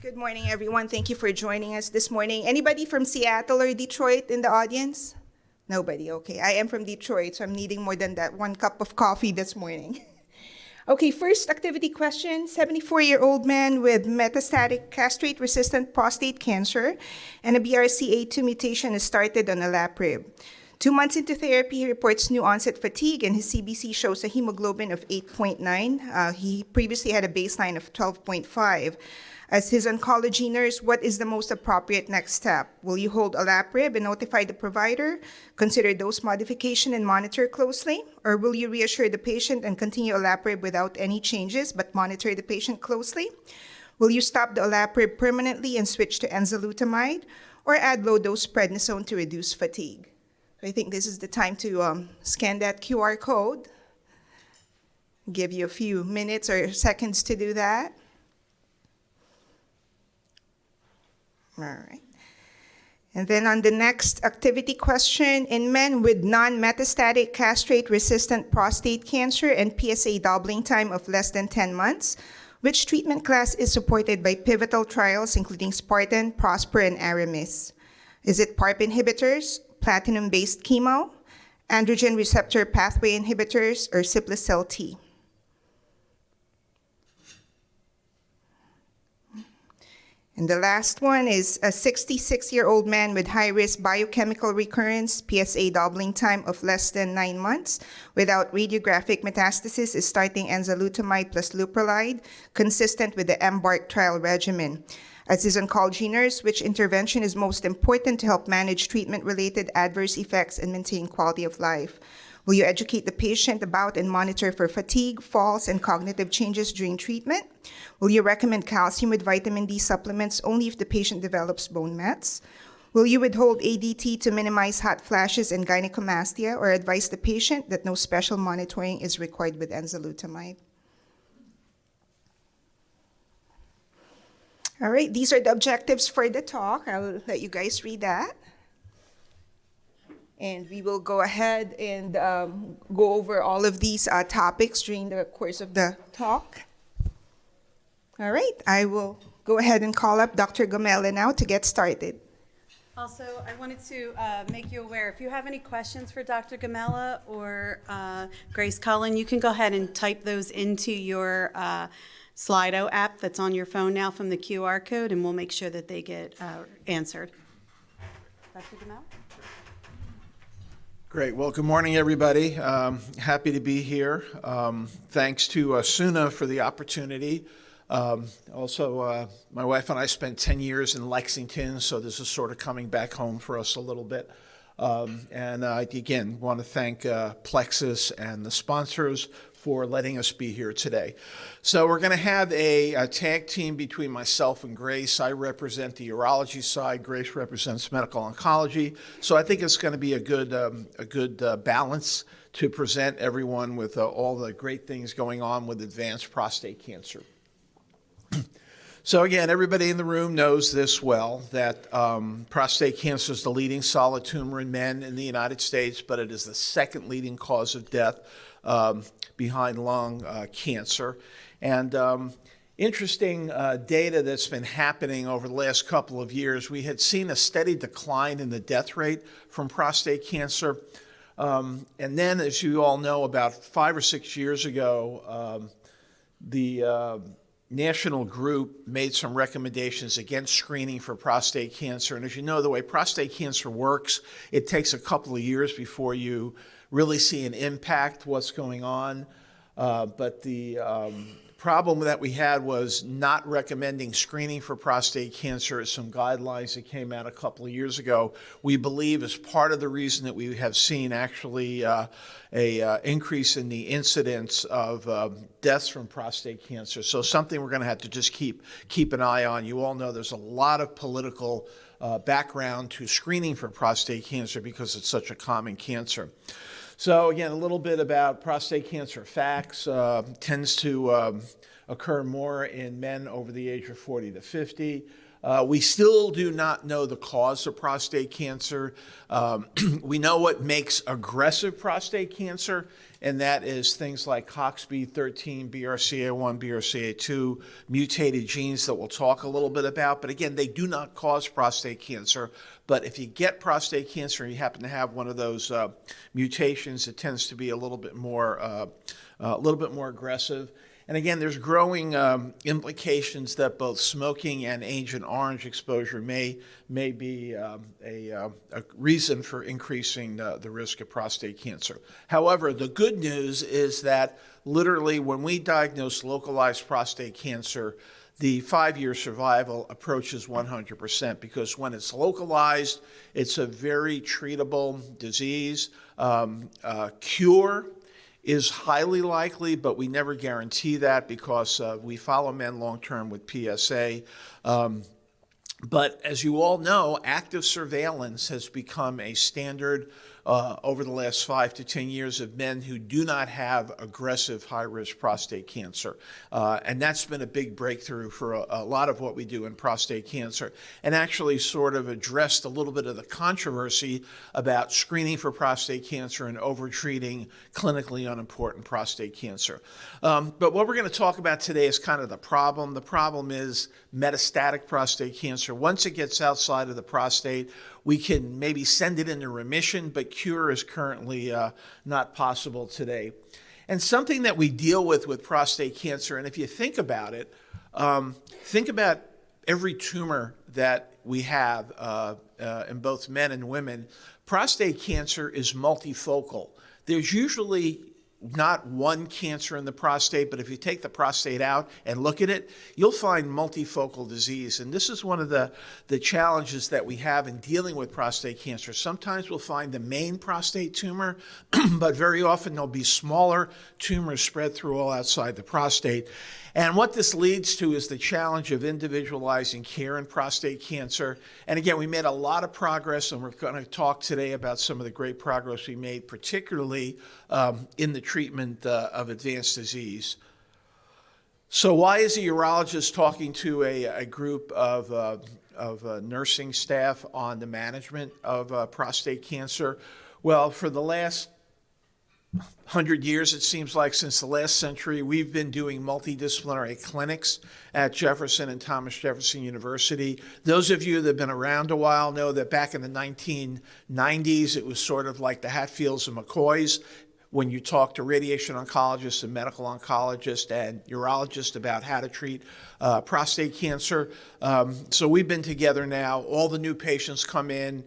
Good morning, everyone. Thank you for joining us this morning. Anybody from Seattle or Detroit in the audience? Nobody, okay. I am from Detroit, so I'm needing more than that 1 cup of coffee this morning. Okay, first activity question. 74-year-old man with metastatic castrate-resistant prostate cancer and a BRCA2 mutation is started on olaparib. 2 months into therapy, he reports new onset fatigue, and his CBC shows a hemoglobin of 8.9. He previously had a baseline of 12.5. As his oncology nurse, what is the most appropriate next step? Will you hold olaparib and notify the provider, consider dose modification and monitor closely? Or will you reassure the patient and continue olaparib without any changes but monitor the patient closely? Will you stop the olaparib permanently and switch to enzalutamide? Or add low-dose prednisone to reduce fatigue? I think this is the time to scan that QR code. Give you a few minutes or seconds to do that. All right. And then on the next activity question, in men with non-metastatic castrate-resistant prostate cancer and PSA doubling time of less than 10 months, which treatment class is supported by pivotal trials including Spartan, Prosper, and Aramis? Is it PARP inhibitors, platinum-based chemo, androgen receptor pathway inhibitors, or Ciplicel-T? And the last one is a 66-year-old man with high-risk biochemical recurrence, PSA doubling time of less than 9 months, without radiographic metastasis, is starting enzalutamide plus leuprolide, consistent with the EMBARK trial regimen. As his oncology nurse, which intervention is most important to help manage treatment-related adverse effects and maintain quality of life? Will you educate the patient about and monitor for fatigue, falls, and cognitive changes during treatment? Will you recommend calcium with vitamin D supplements only if the patient develops bone mets? Will you withhold ADT to minimize hot flashes and gynecomastia, or advise the patient that no special monitoring is required with enzalutamide? All right, these are the objectives for the talk. I'll let you guys read that. And we will go ahead and go over all of these topics during the course of the talk. All right, I will go ahead and call up Dr. Gomella now to get started. Also, I wanted to make you aware, if you have any questions for Dr. Gomella or Grace Cullen, you can go ahead and type those into your Slido app that's on your phone now from the QR code, and we'll make sure that they get answered. Dr. Gomella? Great. Well, good morning, everybody. Happy to be here. Thanks to SUNA for the opportunity. Also, my wife and I spent 10 years in Lexington, so this is sort of coming back home for us a little bit. And I, again, want to thank Plexus and the sponsors for letting us be here today. So we're going to have a tag team between myself and Grace. I represent the urology side. Grace represents medical oncology. So I think it's going to be a good balance to present everyone with all the great things going on with advanced prostate cancer. So again, everybody in the room knows this well, that prostate cancer is the leading solid tumor in men in the United States, but it is the second leading cause of death behind lung cancer. And interesting data that's been happening over the last couple of years, we had seen a steady decline in the death rate from prostate cancer. And then, as you all know, about 5 or 6 years ago, the national group made some recommendations against screening for prostate cancer. And as you know, the way prostate cancer works, it takes a couple of years before you really see an impact what's going on. But the problem that we had was not recommending screening for prostate cancer as some guidelines that came out a couple of years ago. We believe is part of the reason that we have seen actually a increase in the incidence of deaths from prostate cancer. So something we're going to have to just keep an eye on. You all know there's a lot of political background to screening for prostate cancer because it's such a common cancer. So again, a little bit about prostate cancer facts. Tends to occur more in men over the age of 40 to 50. We still do not know the cause of prostate cancer. We know what makes aggressive prostate cancer, and that is things like COXB13, BRCA1, BRCA2, mutated genes that we'll talk a little bit about. But again, they do not cause prostate cancer. But if you get prostate cancer and you happen to have one of those mutations, it tends to be a little bit more aggressive. And again, there's growing implications that both smoking and Agent Orange exposure may be a reason for increasing the risk of prostate cancer. However, the good news is that literally when we diagnose localized prostate cancer, the 5-year survival approaches 100% because when it's localized, it's a very treatable disease. Cure is highly likely, but we never guarantee that because we follow men long-term with PSA. But as you all know, active surveillance has become a standard over the last 5 to 10 years of men who do not have aggressive high-risk prostate cancer. And that's been a big breakthrough for a lot of what we do in prostate cancer, and actually sort of addressed a little bit of the controversy about screening for prostate cancer and overtreating clinically unimportant prostate cancer. But what we're going to talk about today is kind of the problem. The problem is metastatic prostate cancer. Once it gets outside of the prostate, we can maybe send it into remission, but cure is currently not possible today. And something that we deal with prostate cancer, and if you think about it, think about every tumor that we have in both men and women. Prostate cancer is multifocal. There's usually not one cancer in the prostate, but if you take the prostate out and look at it, you'll find multifocal disease. And this is one of the challenges that we have in dealing with prostate cancer. Sometimes we'll find the main prostate tumor, but very often there'll be smaller tumors spread through all outside the prostate. And what this leads to is the challenge of individualizing care in prostate cancer. And again, we made a lot of progress, and we're going to talk today about some of the great progress we made, particularly in the treatment of advanced disease. So why is a urologist talking to a group of nursing staff on the management of prostate cancer? Well, for the last 100 years, it seems like, since the last century, we've been doing multidisciplinary clinics at Jefferson and Thomas Jefferson University. Those of you that have been around a while know that back in the 1990s, it was sort of like the Hatfields and McCoys when you talk to radiation oncologists and medical oncologists and urologists about how to treat prostate cancer. So we've been together now. All the new patients come in,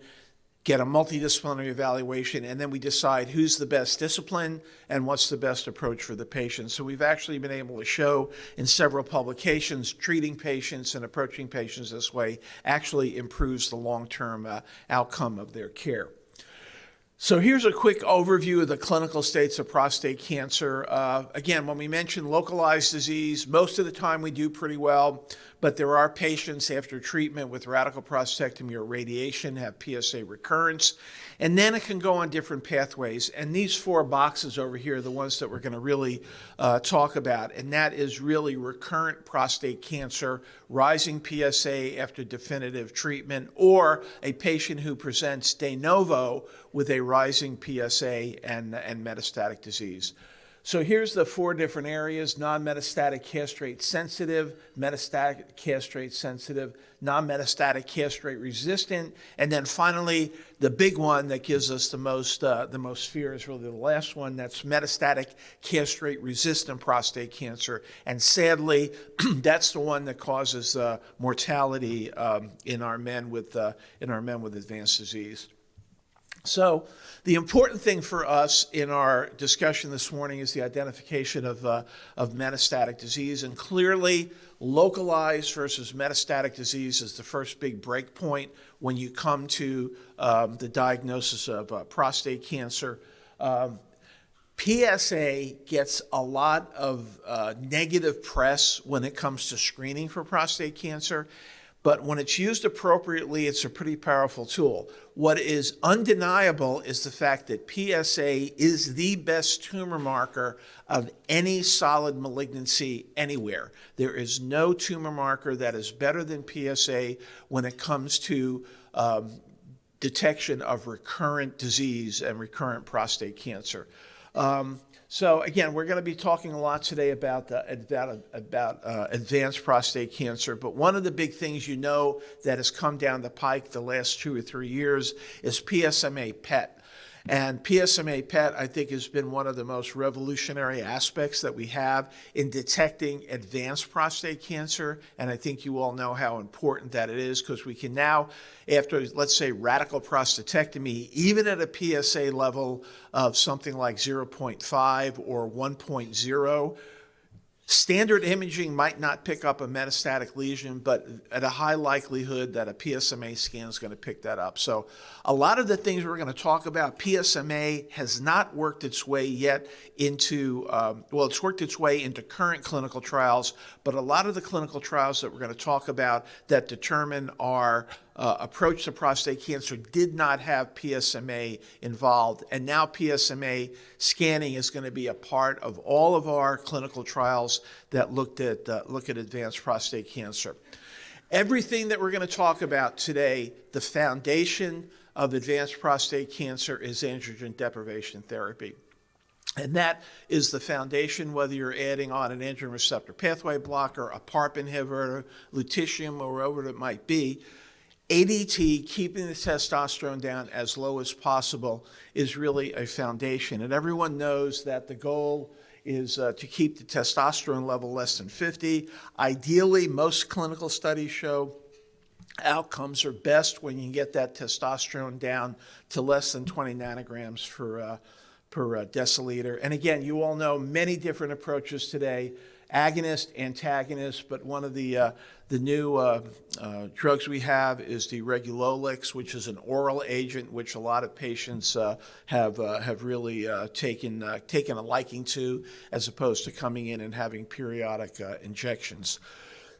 get a multidisciplinary evaluation, and then we decide who's the best discipline and what's the best approach for the patient. So we've actually been able to show in several publications treating patients and approaching patients this way actually improves the long-term outcome of their care. So here's a quick overview of the clinical states of prostate cancer. Again, when we mention localized disease, most of the time we do pretty well, but there are patients after treatment with radical prostatectomy or radiation have PSA recurrence, and then it can go on different pathways. And these 4 boxes over here are the ones that we're going to really talk about, and that is really recurrent prostate cancer, rising PSA after definitive treatment, or a patient who presents de novo with a rising PSA and metastatic disease. So here's the 4 different areas: non-metastatic castrate sensitive, metastatic castrate sensitive, non-metastatic castrate resistant, and then finally the big one that gives us the most fear is really the last one. That's metastatic castrate resistant prostate cancer, and sadly, that's the one that causes mortality in our men with advanced disease. So the important thing for us in our discussion this morning is the identification of metastatic disease. And clearly, localized versus metastatic disease is the first big break point when you come to the diagnosis of prostate cancer. PSA gets a lot of negative press when it comes to screening for prostate cancer. But when it's used appropriately, it's a pretty powerful tool. What is undeniable is the fact that PSA is the best tumor marker of any solid malignancy anywhere. There is no tumor marker that is better than PSA when it comes to detection of recurrent disease and recurrent prostate cancer. So again, we're going to be talking a lot today about advanced prostate cancer, but one of the big things you know that has come down the pike the last 2 or 3 years is PSMA PET. And PSMA PET, I think, has been one of the most revolutionary aspects that we have in detecting advanced prostate cancer. And I think you all know how important that it is, because we can now, after, let's say, radical prostatectomy, even at a PSA level of something like 0.5 or 1.0, standard imaging might not pick up a metastatic lesion, but at a high likelihood that a PSMA scan is going to pick that up. So a lot of the things we're going to talk about, PSMA has not worked its way yet into, it's worked its way into current clinical trials, but a lot of the clinical trials that we're going to talk about that determine our approach to prostate cancer did not have PSMA involved, and now PSMA scanning is going to be a part of all of our clinical trials that look at advanced prostate cancer. Everything that we're going to talk about today, the foundation of advanced prostate cancer is androgen deprivation therapy. And that is the foundation, whether you're adding on an androgen receptor pathway blocker, a PARP inhibitor, lutetium, or whatever it might be. ADT, keeping the testosterone down as low as possible, is really a foundation. And everyone knows that the goal is to keep the testosterone level less than 50. Ideally, most clinical studies show outcomes are best when you can get that testosterone down to less than 20 nanograms per deciliter. And again, you all know many different approaches today, agonist, antagonist, but one of the new drugs we have is the Regulolix, which is an oral agent, which a lot of patients have really taken a liking to, as opposed to coming in and having periodic injections.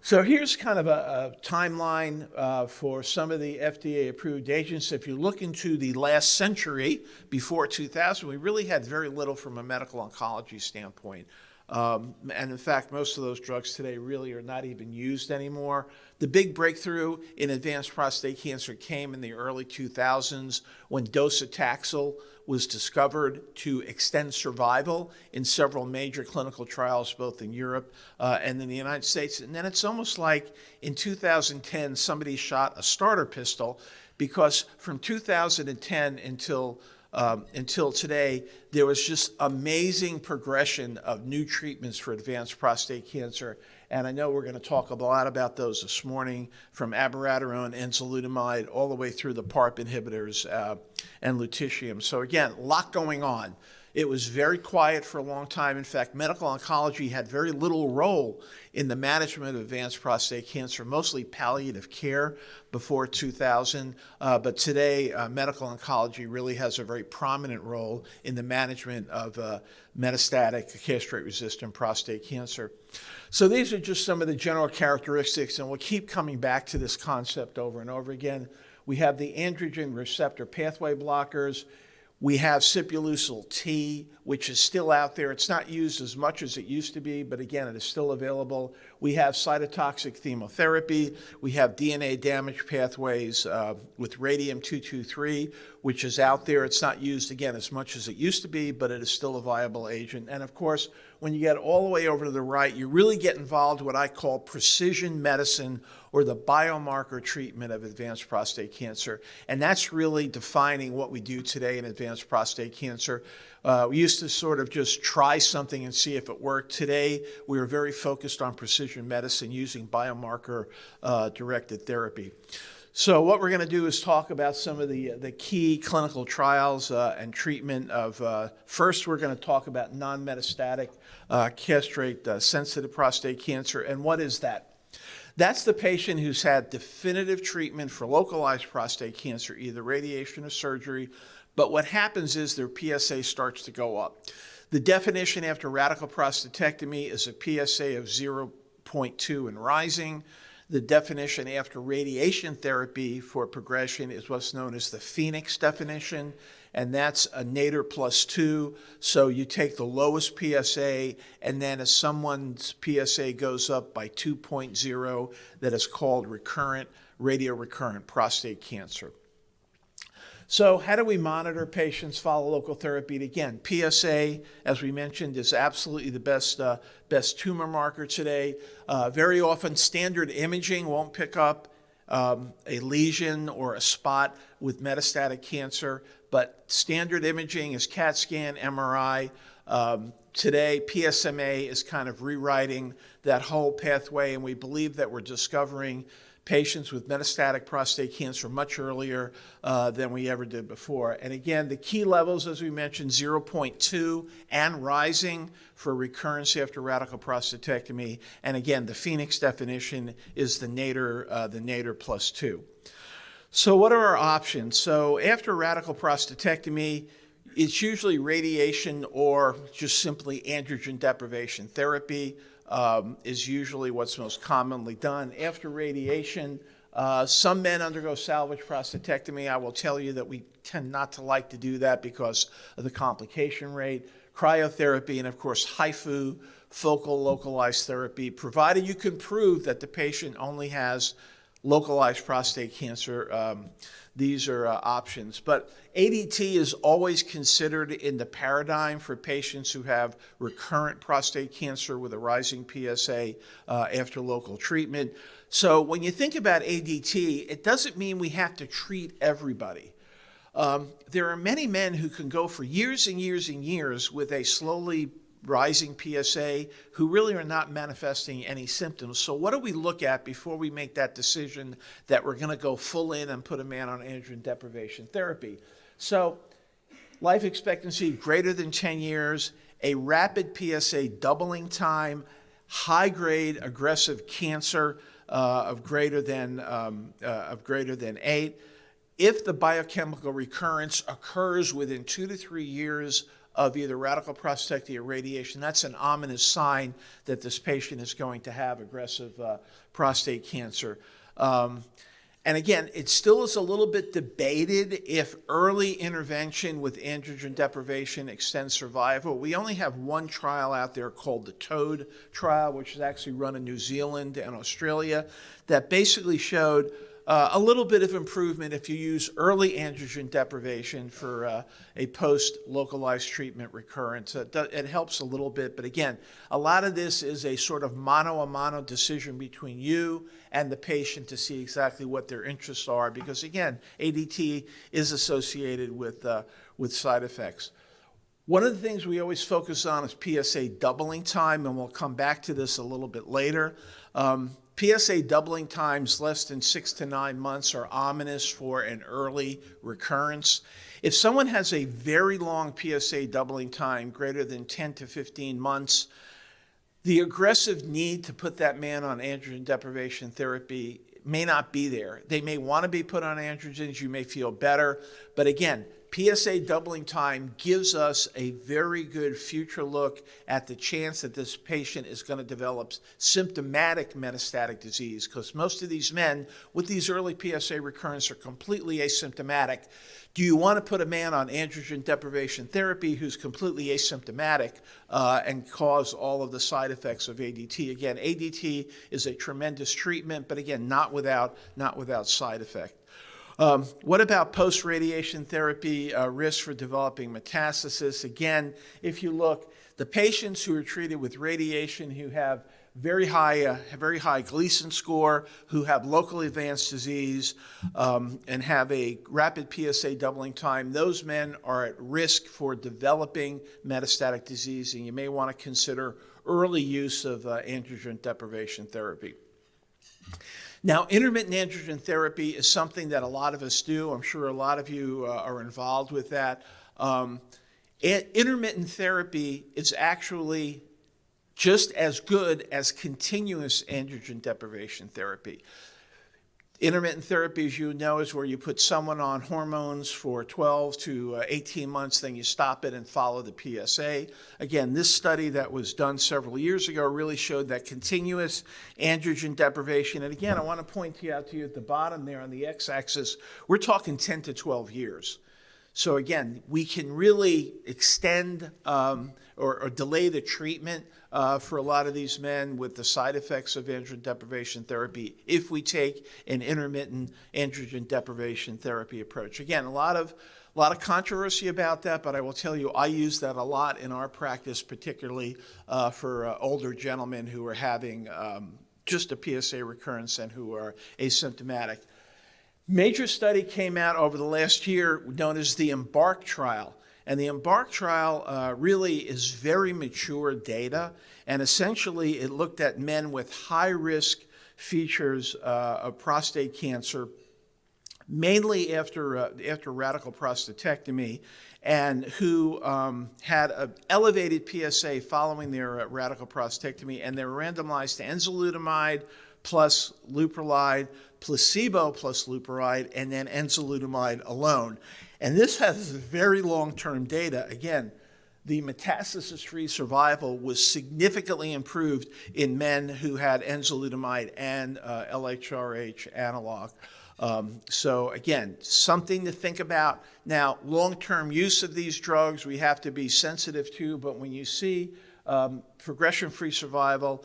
So here's kind of a timeline for some of the FDA-approved agents. If you look into the last century, before 2000, we really had very little from a medical oncology standpoint. And in fact, most of those drugs today really are not even used anymore. The big breakthrough in advanced prostate cancer came in the early 2000s when docetaxel was discovered to extend survival in several major clinical trials, both in Europe and in the United States. And then it's almost like in 2010, somebody shot a starter pistol, because from 2010 until today, there was just amazing progression of new treatments for advanced prostate cancer. And I know we're going to talk a lot about those this morning, from abiraterone, enzalutamide, all the way through the PARP inhibitors and lutetium. So again, a lot going on. It was very quiet for a long time. In fact, medical oncology had very little role in the management of advanced prostate cancer, mostly palliative care before 2000. But today, medical oncology really has a very prominent role in the management of metastatic castrate-resistant prostate cancer. So these are just some of the general characteristics, and we'll keep coming back to this concept over and over again. We have the androgen receptor pathway blockers. We have Sipuleucel T, which is still out there. It's not used as much as it used to be, but again, it is still available. We have cytotoxic chemotherapy. We have DNA damage pathways with radium-223, which is out there. It's not used, again, as much as it used to be, but it is still a viable agent. And of course, when you get all the way over to the right, you really get involved in what I call precision medicine, or the biomarker treatment of advanced prostate cancer. And that's really defining what we do today in advanced prostate cancer. We used to sort of just try something and see if it worked. Today, we are very focused on precision medicine using biomarker-directed therapy. So what we're going to do is talk about some of the key clinical trials and treatment of, first we're going to talk about non-metastatic castrate-sensitive prostate cancer. And what is that? That's the patient who's had definitive treatment for localized prostate cancer, either radiation or surgery, but what happens is their PSA starts to go up. The definition after radical prostatectomy is a PSA of 0.2 and rising. The definition after radiation therapy for progression is what's known as the Phoenix definition, and that's a nadir plus 2. So you take the lowest PSA, and then as someone's PSA goes up by 2.0, that is called recurrent, radiorecurrent prostate cancer. So how do we monitor patients, follow local therapy? Again, PSA, as we mentioned, is absolutely the best tumor marker today. Very often, standard imaging won't pick up a lesion or a spot with metastatic cancer, but standard imaging is CAT scan, MRI. Today, PSMA is kind of rewriting that whole pathway, and we believe that we're discovering patients with metastatic prostate cancer much earlier than we ever did before. And again, the key levels, as we mentioned, 0.2 and rising for recurrence after radical prostatectomy. And again, the Phoenix definition is the nadir plus 2. So what are our options? So after radical prostatectomy, it's usually radiation or just simply androgen deprivation therapy. Is usually what's most commonly done. After radiation, some men undergo salvage prostatectomy. I will tell you that we tend not to like to do that because of the complication rate. Cryotherapy, and of course HIFU, focal localized therapy, provided you can prove that the patient only has localized prostate cancer. These are options. But ADT is always considered in the paradigm for patients who have recurrent prostate cancer with a rising PSA after local treatment. So when you think about ADT, it doesn't mean we have to treat everybody. There are many men who can go for years and years and years with a slowly rising PSA who really are not manifesting any symptoms. So what do we look at before we make that decision that we're going to go full in and put a man on androgen deprivation therapy? So life expectancy greater than 10 years, a rapid PSA doubling time, high-grade aggressive cancer of greater than 8. If the biochemical recurrence occurs within 2 to 3 years of either radical prostatectomy or radiation, that's an ominous sign that this patient is going to have aggressive prostate cancer. And again, it still is a little bit debated if early intervention with androgen deprivation extends survival. We only have one trial out there called the TOAD trial, which is actually run in New Zealand and Australia, that basically showed a little bit of improvement if you use early androgen deprivation for a post-localized treatment recurrence. It helps a little bit, but again, a lot of this is a sort of mano-a-mano decision between you and the patient to see exactly what their interests are, because again, ADT is associated with side effects. One of the things we always focus on is PSA doubling time, and we'll come back to this a little bit later. PSA doubling times less than 6 to 9 months are ominous for an early recurrence. If someone has a very long PSA doubling time, greater than 10 to 15 months, the aggressive need to put that man on androgen deprivation therapy may not be there. They may want to be put on androgens, you may feel better, but again, PSA doubling time gives us a very good future look at the chance that this patient is going to develop symptomatic metastatic disease, because most of these men with these early PSA recurrence are completely asymptomatic. Do you want to put a man on androgen deprivation therapy who's completely asymptomatic and cause all of the side effects of ADT? Again, ADT is a tremendous treatment, but again, not without side effect. What about post-radiation therapy risk for developing metastasis? Again, if you look, the patients who are treated with radiation who have very high Gleason score, who have locally advanced disease, and have a rapid PSA doubling time, those men are at risk for developing metastatic disease, and you may want to consider early use of androgen deprivation therapy. Now, intermittent androgen therapy is something that a lot of us do. I'm sure a lot of you are involved with that. Intermittent therapy is actually just as good as continuous androgen deprivation therapy. Intermittent therapy, as you know, is where you put someone on hormones for 12 to 18 months, then you stop it and follow the PSA. Again, this study that was done several years ago really showed that continuous androgen deprivation. And again, I want to point out to you at the bottom there on the x-axis, we're talking 10 to 12 years. So again, we can really extend or delay the treatment for a lot of these men with the side effects of androgen deprivation therapy if we take an intermittent androgen deprivation therapy approach. Again, a lot of controversy about that, but I will tell you, I use that a lot in our practice, particularly for older gentlemen who are having just a PSA recurrence and who are asymptomatic. Major study came out over the last year known as the EMBARK trial. And the EMBARK trial really is very mature data. And essentially, it looked at men with high-risk features of prostate cancer, mainly after radical prostatectomy, and who had an elevated PSA following their radical prostatectomy, and they were randomized to enzalutamide plus leuprolide, placebo plus leuprolide, and then enzalutamide alone. And this has very long-term data. Again, the metastasis-free survival was significantly improved in men who had enzalutamide and LHRH analog. So again, something to think about. Now, long-term use of these drugs we have to be sensitive to, but when you see progression-free survival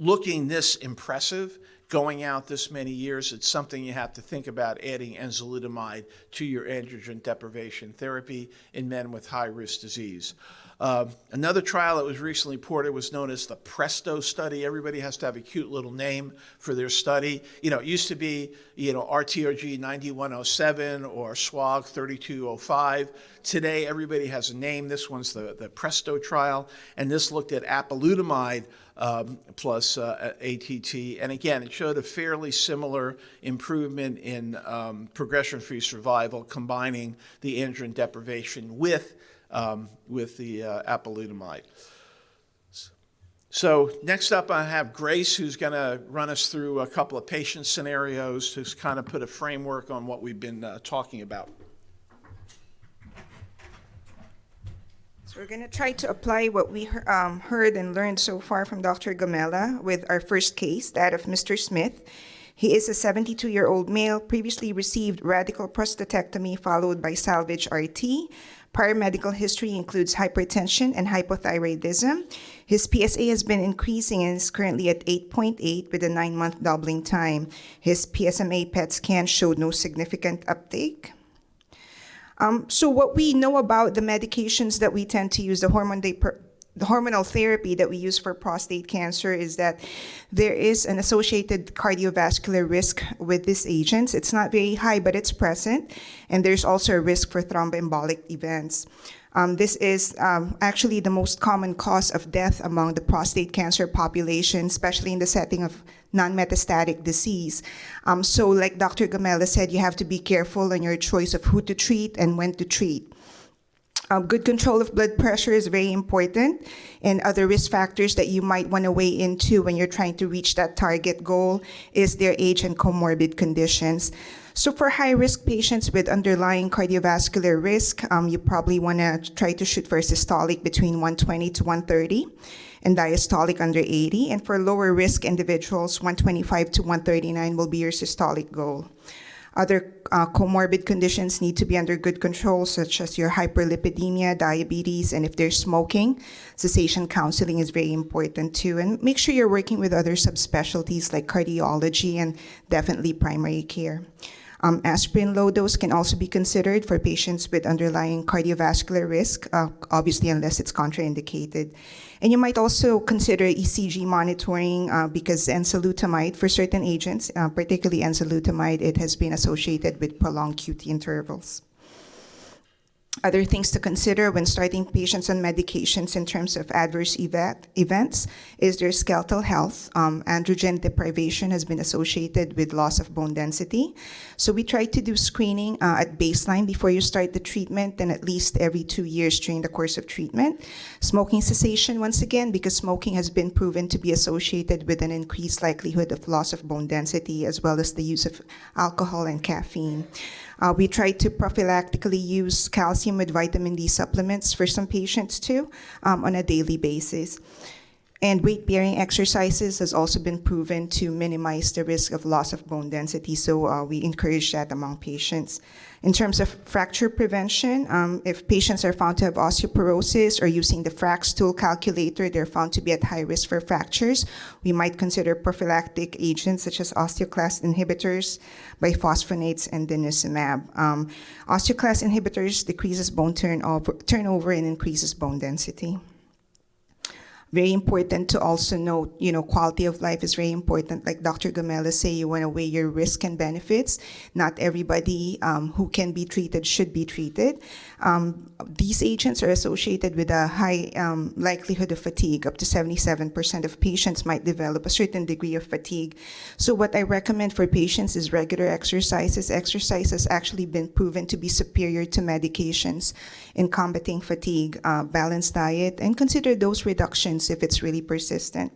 looking this impressive, going out this many years, it's something you have to think about adding enzalutamide to your androgen deprivation therapy in men with high-risk disease. Another trial that was recently reported was known as the PRESTO study. Everybody has to have a cute little name for their study. You know, it used to be, RTOG 9107 or SWOG 3205. Today, everybody has a name. This one's the PRESTO trial, and this looked at apalutamide plus ATT. And again, it showed a fairly similar improvement in progression-free survival, combining the androgen deprivation with the apalutamide. So next up, I have Grace, who's going to run us through a couple of patient scenarios to kind of put a framework on what we've been talking about. So we're going to try to apply what we heard and learned so far from Dr. Gamella with our first case, that of Mr. Smith. He is a 72-year-old male, previously received radical prostatectomy followed by salvage RT. Prior medical history includes hypertension and hypothyroidism. His PSA has been increasing and is currently at 8.8 with a 9-month doubling time. His PSMA PET scan showed no significant uptake. So what we know about the medications that we tend to use, the hormonal therapy that we use for prostate cancer, is that there is an associated cardiovascular risk with these agents. It's not very high, but it's present. And there's also a risk for thromboembolic events. This is actually the most common cause of death among the prostate cancer population, especially in the setting of non-metastatic disease. So like Dr. Gamella said, you have to be careful on your choice of who to treat and when to treat. Good control of blood pressure is very important, and other risk factors that you might want to weigh into when you're trying to reach that target goal is their age and comorbid conditions. So for high-risk patients with underlying cardiovascular risk, you probably want to try to shoot for a systolic between 120 to 130 and diastolic under 80. And for lower-risk individuals, 125 to 139 will be your systolic goal. Other comorbid conditions need to be under good control, such as your hyperlipidemia, diabetes, and if they're smoking, cessation counseling is very important too. And make sure you're working with other subspecialties like cardiology and definitely primary care. Aspirin low dose can also be considered for patients with underlying cardiovascular risk, obviously unless it's contraindicated. And you might also consider ECG monitoring because enzalutamide, for certain agents, particularly enzalutamide, it has been associated with prolonged QT intervals. Other things to consider when starting patients on medications in terms of adverse events is their skeletal health. Androgen deprivation has been associated with loss of bone density. So we try to do screening at baseline before you start the treatment and at least every 2 years during the course of treatment. Smoking cessation, once again, because smoking has been proven to be associated with an increased likelihood of loss of bone density as well as the use of alcohol and caffeine. We try to prophylactically use calcium with vitamin D supplements for some patients too on a daily basis. And weight-bearing exercises has also been proven to minimize the risk of loss of bone density, so we encourage that among patients. In terms of fracture prevention, if patients are found to have osteoporosis or using the FRAX tool calculator, they're found to be at high risk for fractures, we might consider prophylactic agents such as osteoclast inhibitors, biphosphonates, and denosumab. Osteoclast inhibitors decreases bone turnover and increases bone density. Very important to also note, quality of life is very important. Like Dr. Gamela say, you want to weigh your risk and benefits. Not everybody who can be treated should be treated. These agents are associated with a high likelihood of fatigue. Up to 77% of patients might develop a certain degree of fatigue. So what I recommend for patients is regular exercises. Exercise has actually been proven to be superior to medications in combating fatigue. Balanced diet, and consider dose reductions if it's really persistent.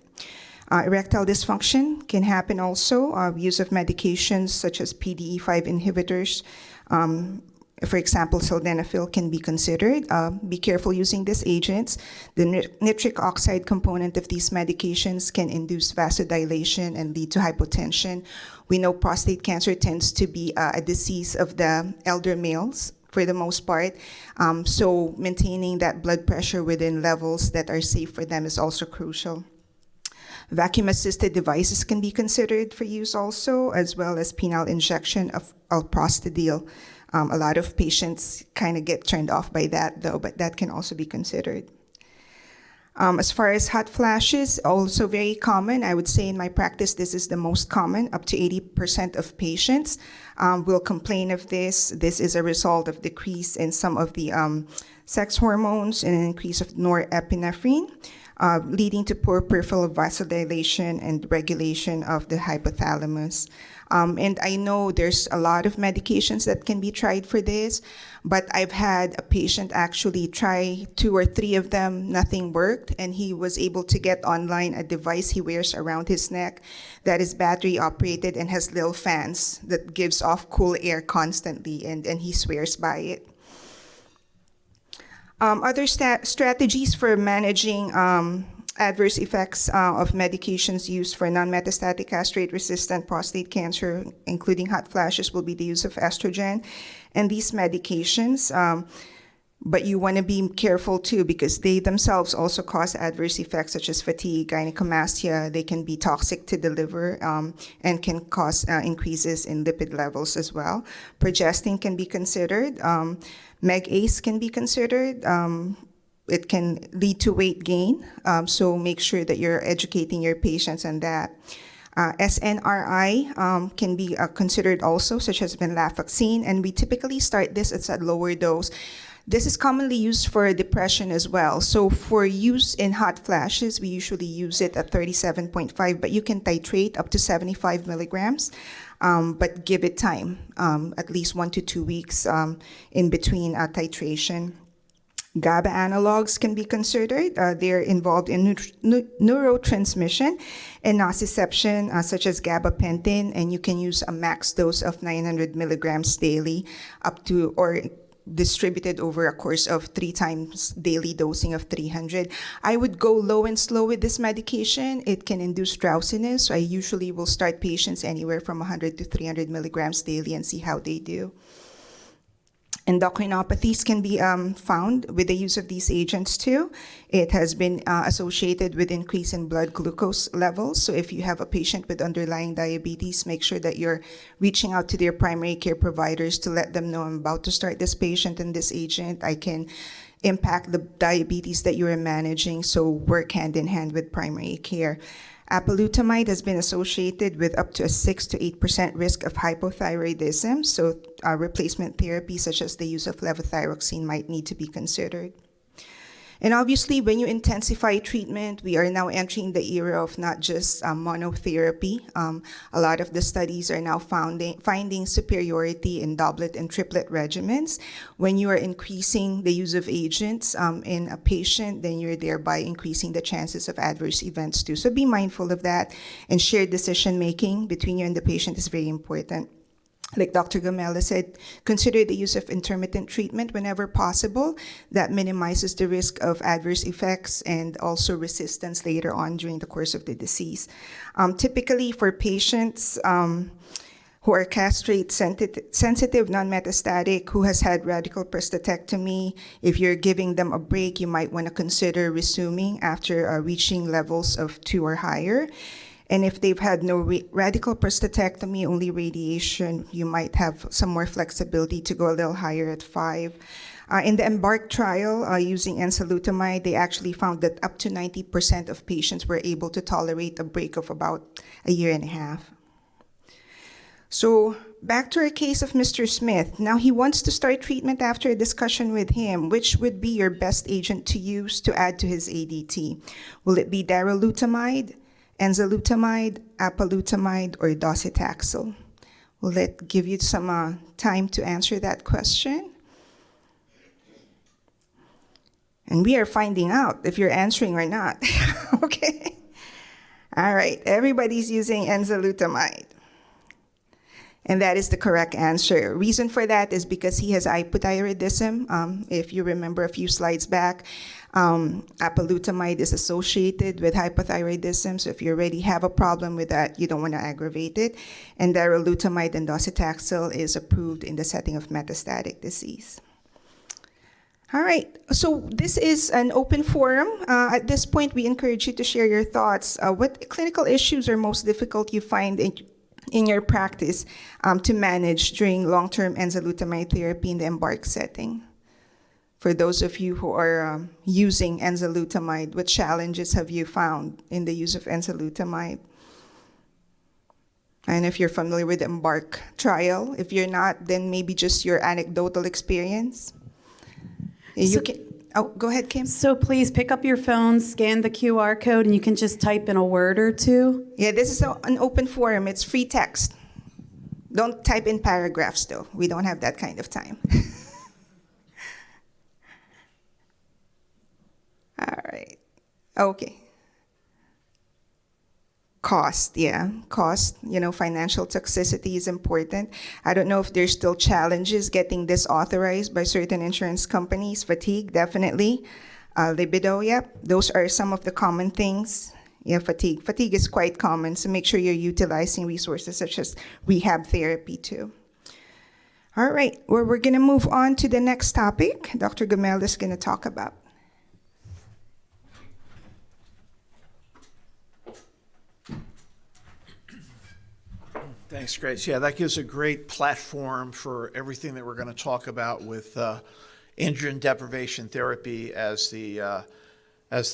Erectile dysfunction can happen also. Use of medications such as PDE5 inhibitors, for example, sildenafil can be considered. Be careful using these agents. The nitric oxide component of these medications can induce vasodilation and lead to hypotension. We know prostate cancer tends to be a disease of the elder males for the most part. So maintaining that blood pressure within levels that are safe for them is also crucial. Vacuum-assisted devices can be considered for use also, as well as penile injection of alprostadil. A lot of patients kind of get turned off by that though, but that can also be considered. As far as hot flashes, also very common. I would say in my practice, this is the most common. Up to 80% of patients will complain of this. This is a result of decrease in some of the sex hormones and an increase of norepinephrine, leading to poor peripheral vasodilation and regulation of the hypothalamus. And I know there's a lot of medications that can be tried for this, but I've had a patient actually try 2 or 3 of them, nothing worked, and he was able to get online a device he wears around his neck that is battery operated and has little fans that gives off cool air constantly, and he swears by it. Other strategies for managing adverse effects of medications used for non-metastatic castrate-resistant prostate cancer, including hot flashes, will be the use of estrogen and these medications. But you want to be careful too, because they themselves also cause adverse effects such as fatigue, gynecomastia. They can be toxic to the liver and can cause increases in lipid levels as well. Progestin can be considered. MEG-ACE can be considered. It can lead to weight gain, so make sure that you're educating your patients on that. SNRI can be considered also, such as venlafaxine, and we typically start this at a lower dose. This is commonly used for depression as well. So for use in hot flashes, we usually use it at 37.5, but you can titrate up to 75 milligrams, but give it time, at least 1 to 2 weeks in between titration. GABA analogs can be considered. They're involved in neurotransmission and nociception, such as gabapentin, and you can use a max dose of 900 milligrams daily up to, or distributed over a course of 3 times daily dosing of 300. I would go low and slow with this medication. It can induce drowsiness, so I usually will start patients anywhere from 100 to 300 milligrams daily and see how they do. Endocrinopathies can be found with the use of these agents too. It has been associated with increase in blood glucose levels. So if you have a patient with underlying diabetes, make sure that you're reaching out to their primary care providers to let them know, I'm about to start this patient and this agent. I can impact the diabetes that you are managing, so work hand in hand with primary care. Apalutamide has been associated with up to a 6 to 8% risk of hypothyroidism, so replacement therapy such as the use of levothyroxine might need to be considered. And obviously, when you intensify treatment, we are now entering the era of not just monotherapy. A lot of the studies are now finding superiority in doublet and triplet regimens. When you are increasing the use of agents in a patient, then you're thereby increasing the chances of adverse events too. So be mindful of that, and shared decision-making between you and the patient is very important. Like Dr. Gamela said, consider the use of intermittent treatment whenever possible. That minimizes the risk of adverse effects and also resistance later on during the course of the disease. Typically, for patients who are castrate-sensitive, non-metastatic, who has had radical prostatectomy, if you're giving them a break, you might want to consider resuming after reaching levels of 2 or higher. And if they've had no radical prostatectomy, only radiation, you might have some more flexibility to go a little higher at 5. In the EMBARK trial, using enzalutamide, they actually found that up to 90% of patients were able to tolerate a break of about a year and a half. So back to our case of Mr. Smith. Now he wants to start treatment after a discussion with him. Which would be your best agent to use to add to his ADT? Will it be darolutamide, enzalutamide, apalutamide, or docetaxel? Will that give you some time to answer that question? And we are finding out if you're answering or not. Okay. All right, everybody's using enzalutamide. And that is the correct answer. Reason for that is because he has hypothyroidism. If you remember a few slides back, apalutamide is associated with hypothyroidism. So if you already have a problem with that, you don't want to aggravate it. And darolutamide and docetaxel is approved in the setting of metastatic disease. All right, so this is an open forum. At this point, we encourage you to share your thoughts. What clinical issues are most difficult you find in your practice to manage during long-term enzalutamide therapy in the EMBARK setting? For those of you who are using enzalutamide, what challenges have you found in the use of enzalutamide? And if you're familiar with the EMBARK trial, if you're not, then maybe just your anecdotal experience. Go ahead, Kim. So please pick up your phone, scan the QR code, and you can just type in a word or two. Yeah, this is an open forum. It's free text. Don't type in paragraphs, though. We don't have that kind of time. All right. Okay. Cost, yeah. Cost, financial toxicity is important. I don't know if there's still challenges getting this authorized by certain insurance companies. Fatigue, definitely. Libido, yep. Those are some of the common things. Yeah, fatigue. Fatigue is quite common, so make sure you're utilizing resources such as rehab therapy too. All right, well, we're going to move on to the next topic Dr. Gamel is going to talk about. Thanks, Grace. Yeah, that gives a great platform for everything that we're going to talk about with androgen deprivation therapy as the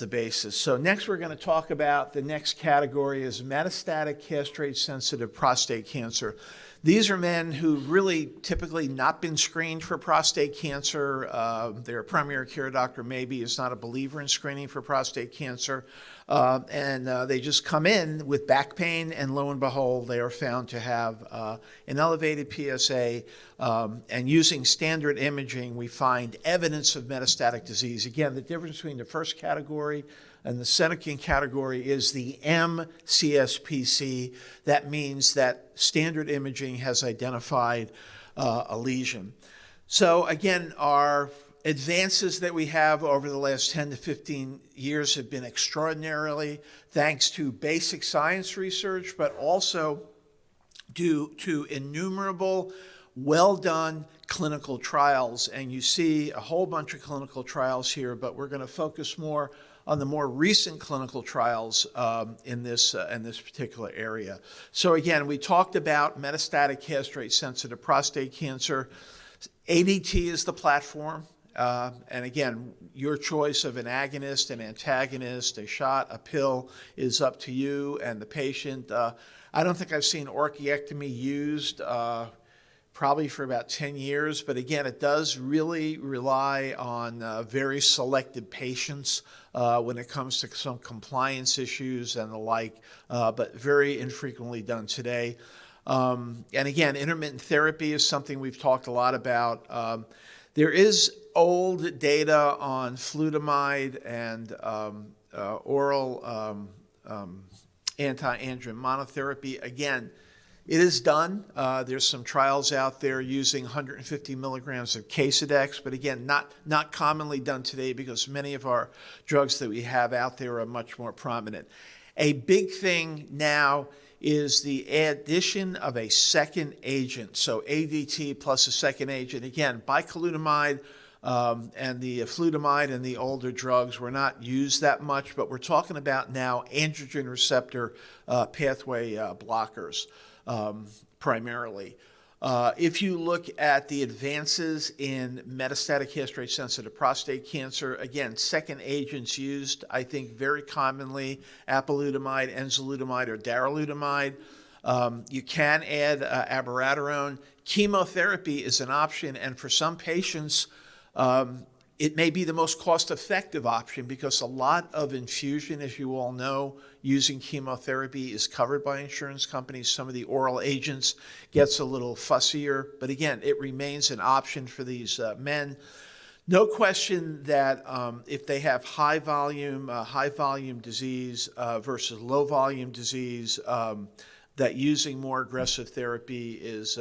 basis. So next we're going to talk about the next category is metastatic castrate-sensitive prostate cancer. These are men who really typically not been screened for prostate cancer. Their primary care doctor maybe is not a believer in screening for prostate cancer. And they just come in with back pain, and lo and behold, they are found to have an elevated PSA. And using standard imaging, we find evidence of metastatic disease. Again, the difference between the first category and the second category is the MCSPC. That means that standard imaging has identified a lesion. So again, our advances that we have over the last 10 to 15 years have been extraordinarily thanks to basic science research, but also due to innumerable well-done clinical trials. And you see a whole bunch of clinical trials here, but we're going to focus more on the more recent clinical trials in this particular area. So again, we talked about metastatic castrate-sensitive prostate cancer. ADT is the platform. And again, your choice of an agonist, an antagonist, a shot, a pill is up to you and the patient. I don't think I've seen orchiectomy used probably for about 10 years, but again, it does really rely on very selected patients when it comes to some compliance issues and the like, but very infrequently done today. And again, intermittent therapy is something we've talked a lot about. There is old data on flutamide and oral anti-androgen monotherapy. Again, it is done. There's some trials out there using 150 milligrams of Casodex, but again, not commonly done today because many of our drugs that we have out there are much more prominent. A big thing now is the addition of a second agent, so ADT plus a second agent. Again, bicalutamide and the flutamide and the older drugs were not used that much, but we're talking about now androgen receptor pathway blockers primarily. If you look at the advances in metastatic castrate-sensitive prostate cancer, again, second agents used, I think, very commonly, apalutamide, enzalutamide, or darolutamide. You can add abiraterone. Chemotherapy is an option, and for some patients, it may be the most cost-effective option because a lot of infusion, as you all know, using chemotherapy is covered by insurance companies. Some of the oral agents gets a little fussier, but again, it remains an option for these men. No question that if they have high volume disease versus low volume disease, that using more aggressive therapy is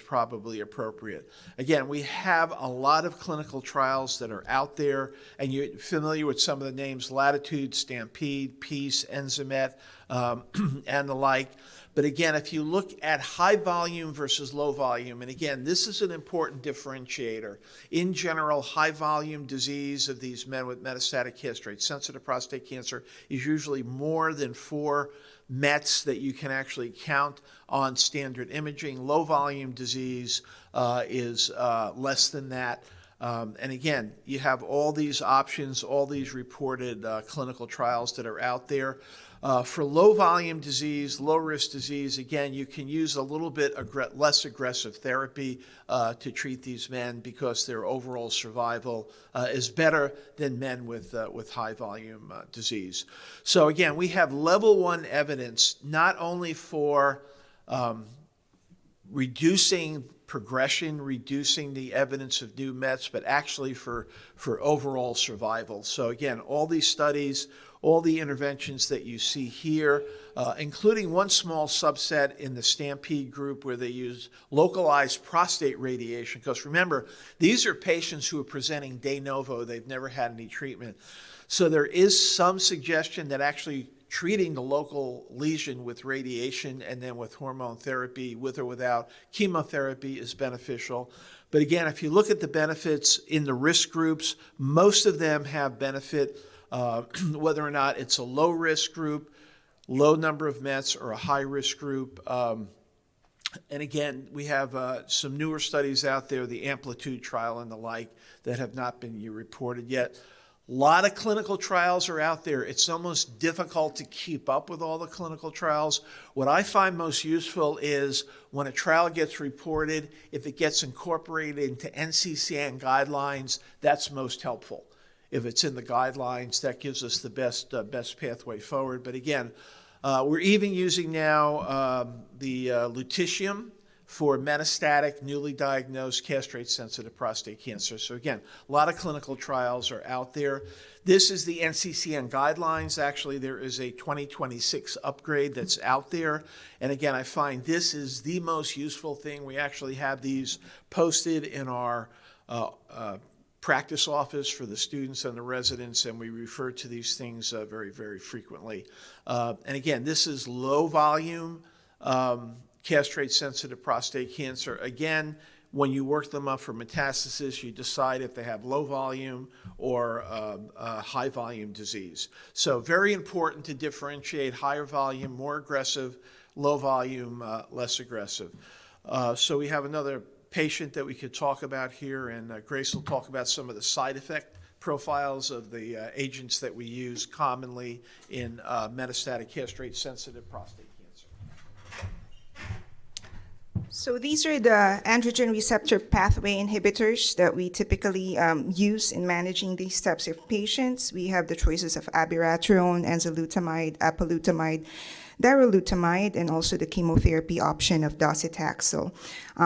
probably appropriate. Again, we have a lot of clinical trials that are out there, and you're familiar with some of the names: Latitude, Stampede, Peace, Enzamet, and the like. But again, if you look at high volume versus low volume, and again, this is an important differentiator. In general, high volume disease of these men with metastatic castrate-sensitive prostate cancer is usually more than 4 METs that you can actually count on standard imaging. Low volume disease is less than that. And again, you have all these options, all these reported clinical trials that are out there. For low volume disease, low risk disease, again, you can use a little bit less aggressive therapy to treat these men because their overall survival is better than men with high volume disease. So again, we have level 1 evidence not only for reducing progression, reducing the evidence of new METs, but actually for overall survival. So again, all these studies, all the interventions that you see here, including one small subset in the Stampede group where they use localized prostate radiation. Because remember, these are patients who are presenting de novo. They've never had any treatment. So there is some suggestion that actually treating the local lesion with radiation and then with hormone therapy, with or without chemotherapy, is beneficial. But again, if you look at the benefits in the risk groups, most of them have benefit, whether or not it's a low risk group, low number of METs, or a high risk group. And again, we have some newer studies out there, the Amplitude trial and the like, that have not been reported yet. A lot of clinical trials are out there. It's almost difficult to keep up with all the clinical trials. What I find most useful is when a trial gets reported, if it gets incorporated into NCCN guidelines, that's most helpful. If it's in the guidelines, that gives us the best pathway forward. But again, we're even using now the lutetium for metastatic, newly diagnosed castrate-sensitive prostate cancer. So again, a lot of clinical trials are out there. This is the NCCN guidelines. Actually, there is a 2026 upgrade that's out there. And again, I find this is the most useful thing. We actually have these posted in our practice office for the students and the residents, and we refer to these things very, very frequently. And again, this is low volume castrate-sensitive prostate cancer. Again, when you work them up for metastasis, you decide if they have low volume or high volume disease. So very important to differentiate: higher volume, more aggressive; low volume, less aggressive. So we have another patient that we could talk about here, and Grace will talk about some of the side effect profiles of the agents that we use commonly in metastatic castrate-sensitive prostate cancer. So these are the androgen receptor pathway inhibitors that we typically use in managing these types of patients. We have the choices of abiraterone, enzalutamide, apalutamide, darolutamide, and also the chemotherapy option of docetaxel.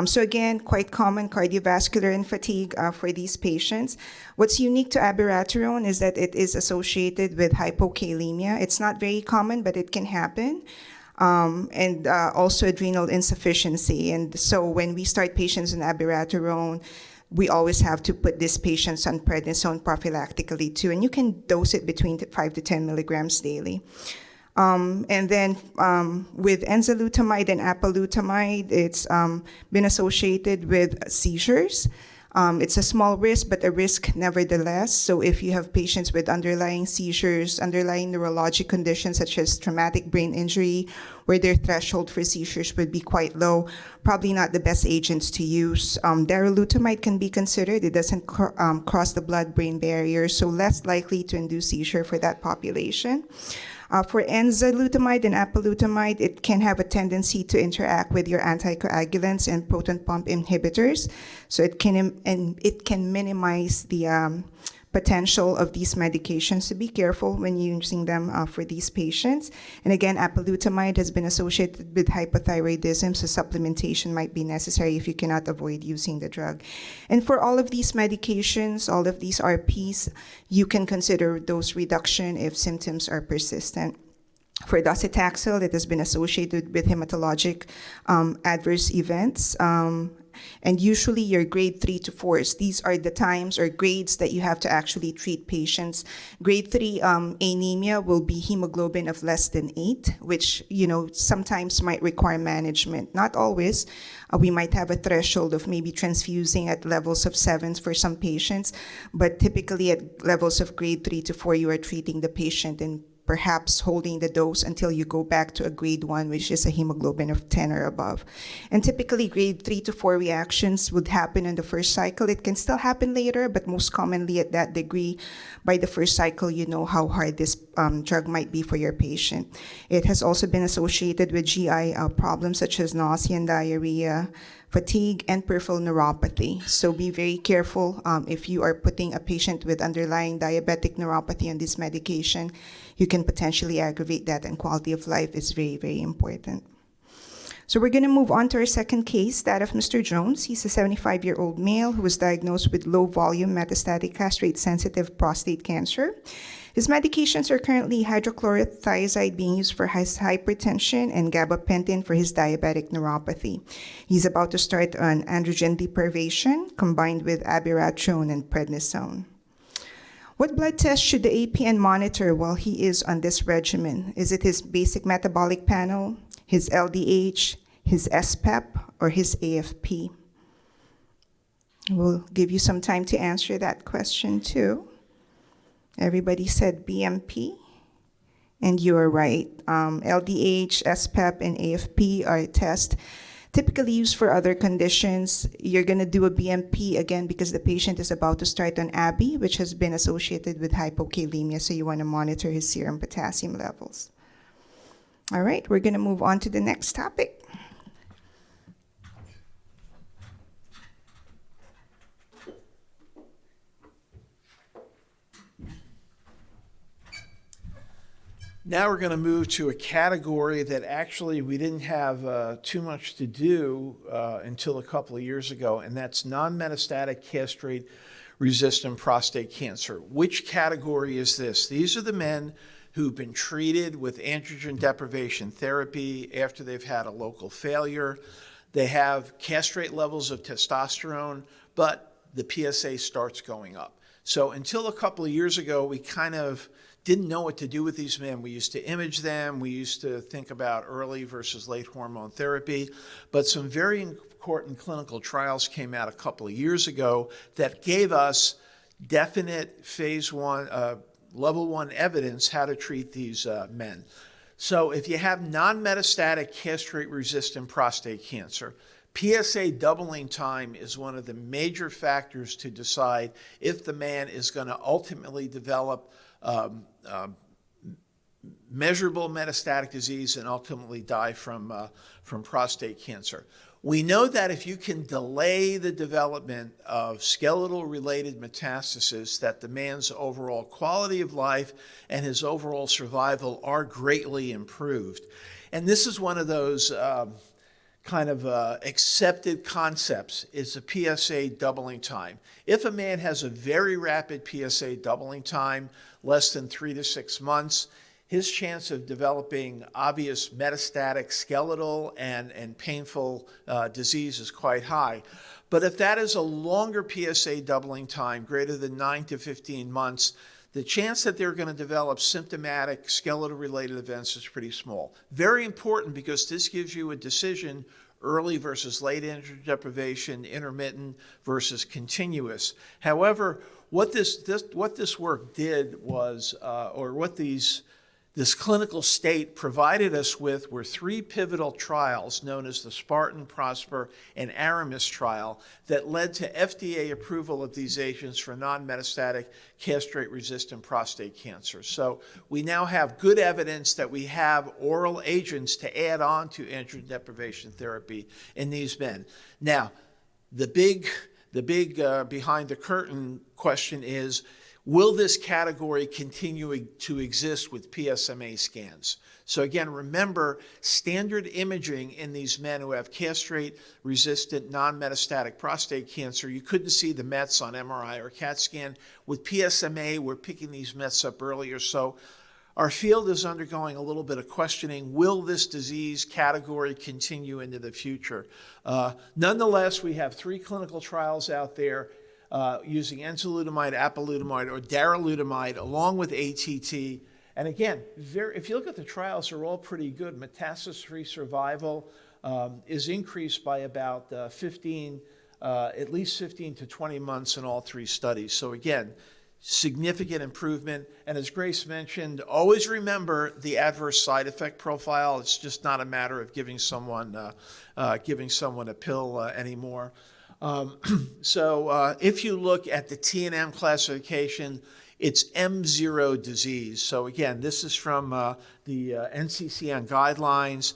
So again, quite common cardiovascular and fatigue for these patients. What's unique to abiraterone is that it is associated with hypokalemia. It's not very common, but it can happen. And also adrenal insufficiency. And so when we start patients on abiraterone, we always have to put these patients on prednisone prophylactically too. And you can dose it between 5 to 10 milligrams daily. And then with enzalutamide and apalutamide, it's been associated with seizures. It's a small risk, but a risk nevertheless. So if you have patients with underlying seizures, underlying neurologic conditions such as traumatic brain injury, where their threshold for seizures would be quite low, probably not the best agents to use. Darolutamide can be considered. It doesn't cross the blood-brain barrier, so less likely to induce seizure for that population. For enzalutamide and apalutamide, it can have a tendency to interact with your anticoagulants and proton pump inhibitors. So it can minimize the potential of these medications. So be careful when using them for these patients. And again, apalutamide has been associated with hypothyroidism, so supplementation might be necessary if you cannot avoid using the drug. And for all of these medications, all of these RPs, you can consider dose reduction if symptoms are persistent. For docetaxel, it has been associated with hematologic adverse events. And usually your grade 3 to 4s, these are the times or grades that you have to actually treat patients. Grade 3 anemia will be hemoglobin of less than 8, which sometimes might require management. Not always. We might have a threshold of maybe transfusing at levels of 7 for some patients, but typically at levels of grade 3 to 4, you are treating the patient and perhaps holding the dose until you go back to a grade 1, which is a hemoglobin of 10 or above. And typically, grade 3 to 4 reactions would happen in the first cycle. It can still happen later, but most commonly at that degree, by the first cycle, you know how hard this drug might be for your patient. It has also been associated with GI problems such as nausea and diarrhea, fatigue, and peripheral neuropathy. So be very careful if you are putting a patient with underlying diabetic neuropathy on this medication. You can potentially aggravate that, and quality of life is very, very important. So we're going to move on to our second case, that of Mr. Jones. He's a 75-year-old male who was diagnosed with low-volume metastatic castrate-sensitive prostate cancer. His medications are currently hydrochlorothiazide being used for his hypertension and gabapentin for his diabetic neuropathy. He's about to start on androgen deprivation combined with abiraterone and prednisone. What blood test should the APN monitor while he is on this regimen? Is it his basic metabolic panel, his LDH, his SPEP, or his AFP? We'll give you some time to answer that question too. Everybody said BMP, and you are right. LDH, SPEP, and AFP are tests typically used for other conditions. You're going to do a BMP again because the patient is about to start on ABI, which has been associated with hypokalemia, so you want to monitor his serum potassium levels. All right, we're going to move on to the next topic. Now we're going to move to a category that actually we didn't have too much to do until a couple of years ago, and that's non-metastatic castrate-resistant prostate cancer. Which category is this? These are the men who've been treated with androgen deprivation therapy after they've had a local failure. They have castrate levels of testosterone, but the PSA starts going up. So until a couple of years ago, we kind of didn't know what to do with these men. We used to image them. We used to think about early versus late hormone therapy. But some very important clinical trials came out a couple of years ago that gave us definite phase 1, level 1 evidence how to treat these men. So if you have non-metastatic castrate-resistant prostate cancer, PSA doubling time is one of the major factors to decide if the man is going to ultimately develop measurable metastatic disease and ultimately die from prostate cancer. We know that if you can delay the development of skeletal-related metastasis, that the man's overall quality of life and his overall survival are greatly improved. And this is one of those accepted concepts, is the PSA doubling time. If a man has a very rapid PSA doubling time, less than 3 to 6 months, his chance of developing obvious metastatic skeletal and painful disease is quite high. But if that is a longer PSA doubling time, greater than 9 to 15 months, the chance that they're going to develop symptomatic skeletal-related events is pretty small. Very important, because this gives you a decision: early versus late androgen deprivation, intermittent versus continuous. However, what this work did was, this clinical state provided us with, were 3 pivotal trials known as the Spartan, Prosper, and Aramis trial that led to FDA approval of these agents for non-metastatic castrate-resistant prostate cancer. So we now have good evidence that we have oral agents to add on to androgen deprivation therapy in these men. Now, the big behind the curtain question is, will this category continue to exist with PSMA scans? So again, remember, standard imaging in these men who have castrate-resistant non-metastatic prostate cancer, you couldn't see the Mets on MRI or CAT scan. With PSMA, we're picking these Mets up earlier. So our field is undergoing a little bit of questioning. Will this disease category continue into the future? Nonetheless, we have 3 clinical trials out there using enzalutamide, apalutamide, or darolutamide along with ATT. And again, if you look at the trials, they're all pretty good. Metastasis-free survival is increased by about at least 15 to 20 months in all 3 studies. So again, significant improvement. And as Grace mentioned, always remember the adverse side effect profile. It's just not a matter of giving someone a pill anymore. So if you look at the T&M classification, it's M0 disease. So again, this is from the NCCN guidelines.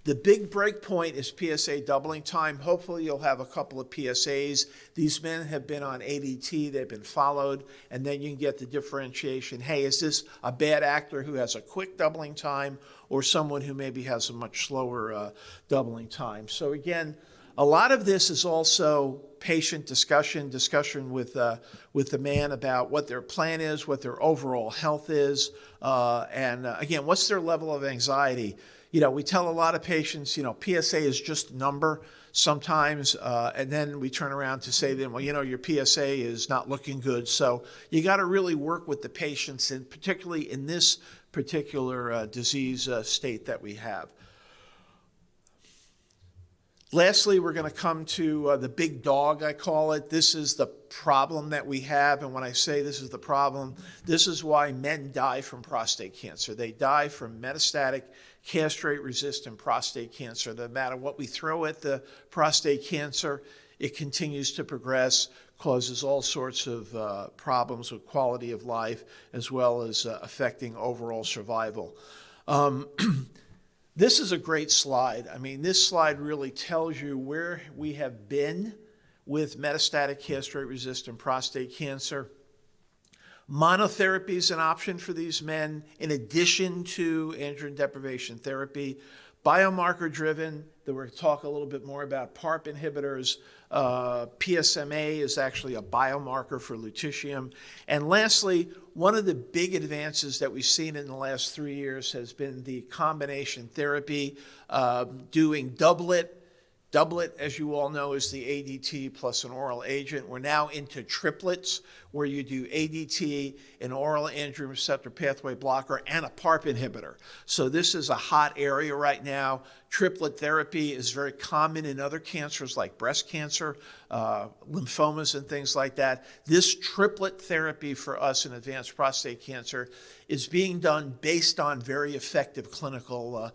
The big break point is PSA doubling time. Hopefully you'll have a couple of PSAs. These men have been on ADT, they've been followed, and then you can get the differentiation. Hey, is this a bad actor who has a quick doubling time, or someone who maybe has a much slower doubling time? So again, a lot of this is also patient discussion with the man about what their plan is, what their overall health is, and again, what's their level of anxiety. You know, we tell a lot of patients, PSA is just a number sometimes, and then we turn around to say to them, well, your PSA is not looking good. So you got to really work with the patients, and particularly in this particular disease state that we have. Lastly, we're going to come to the big dog, I call it. This is the problem that we have, and when I say this is the problem, this is why men die from prostate cancer. They die from metastatic castrate-resistant prostate cancer. No matter what we throw at the prostate cancer, it continues to progress, causes all sorts of problems with quality of life, as well as affecting overall survival. This is a great slide. I mean, this slide really tells you where we have been with metastatic castrate-resistant prostate cancer. Monotherapy is an option for these men in addition to androgen deprivation therapy. Biomarker-driven, we're going to talk a little bit more about PARP inhibitors. PSMA is actually a biomarker for lutetium. And lastly, one of the big advances that we've seen in the last 3 years has been the combination therapy, doing doublet. Doublet, as you all know, is the ADT plus an oral agent. We're now into triplets, where you do ADT, an oral androgen receptor pathway blocker, and a PARP inhibitor. So this is a hot area right now. Triplet therapy is very common in other cancers like breast cancer, lymphomas, and things like that. This triplet therapy for us in advanced prostate cancer is being done based on very effective clinical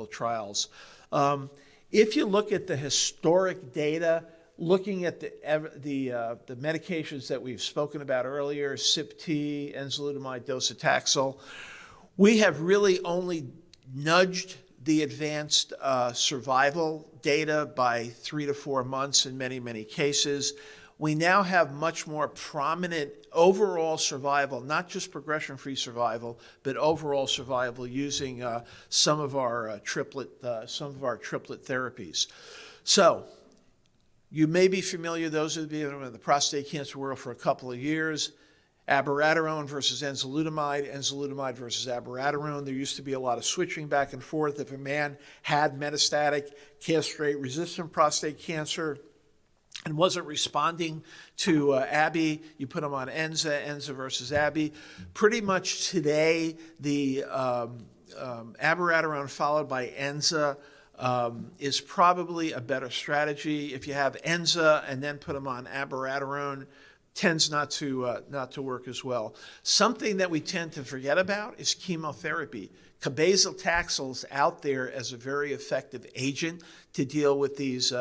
trials. If you look at the historic data, looking at the medications that we've spoken about earlier, CYP-T, enzalutamide, docetaxel, we have really only nudged the advanced survival data by 3 to 4 months in many, many cases. We now have much more prominent overall survival, not just progression-free survival, but overall survival using some of our triplet therapies. So you may be familiar, those of you in the prostate cancer world for a couple of years, abiraterone versus enzalutamide, enzalutamide versus abiraterone. There used to be a lot of switching back and forth. If a man had metastatic castrate-resistant prostate cancer and wasn't responding to Abi, you put him on Enza versus Abi. Pretty much today, the abiraterone followed by Enza is probably a better strategy. If you have Enza and then put them on abiraterone, tends not to work as well. Something that we tend to forget about is chemotherapy. Cabazitaxel is out there as a very effective agent to deal with these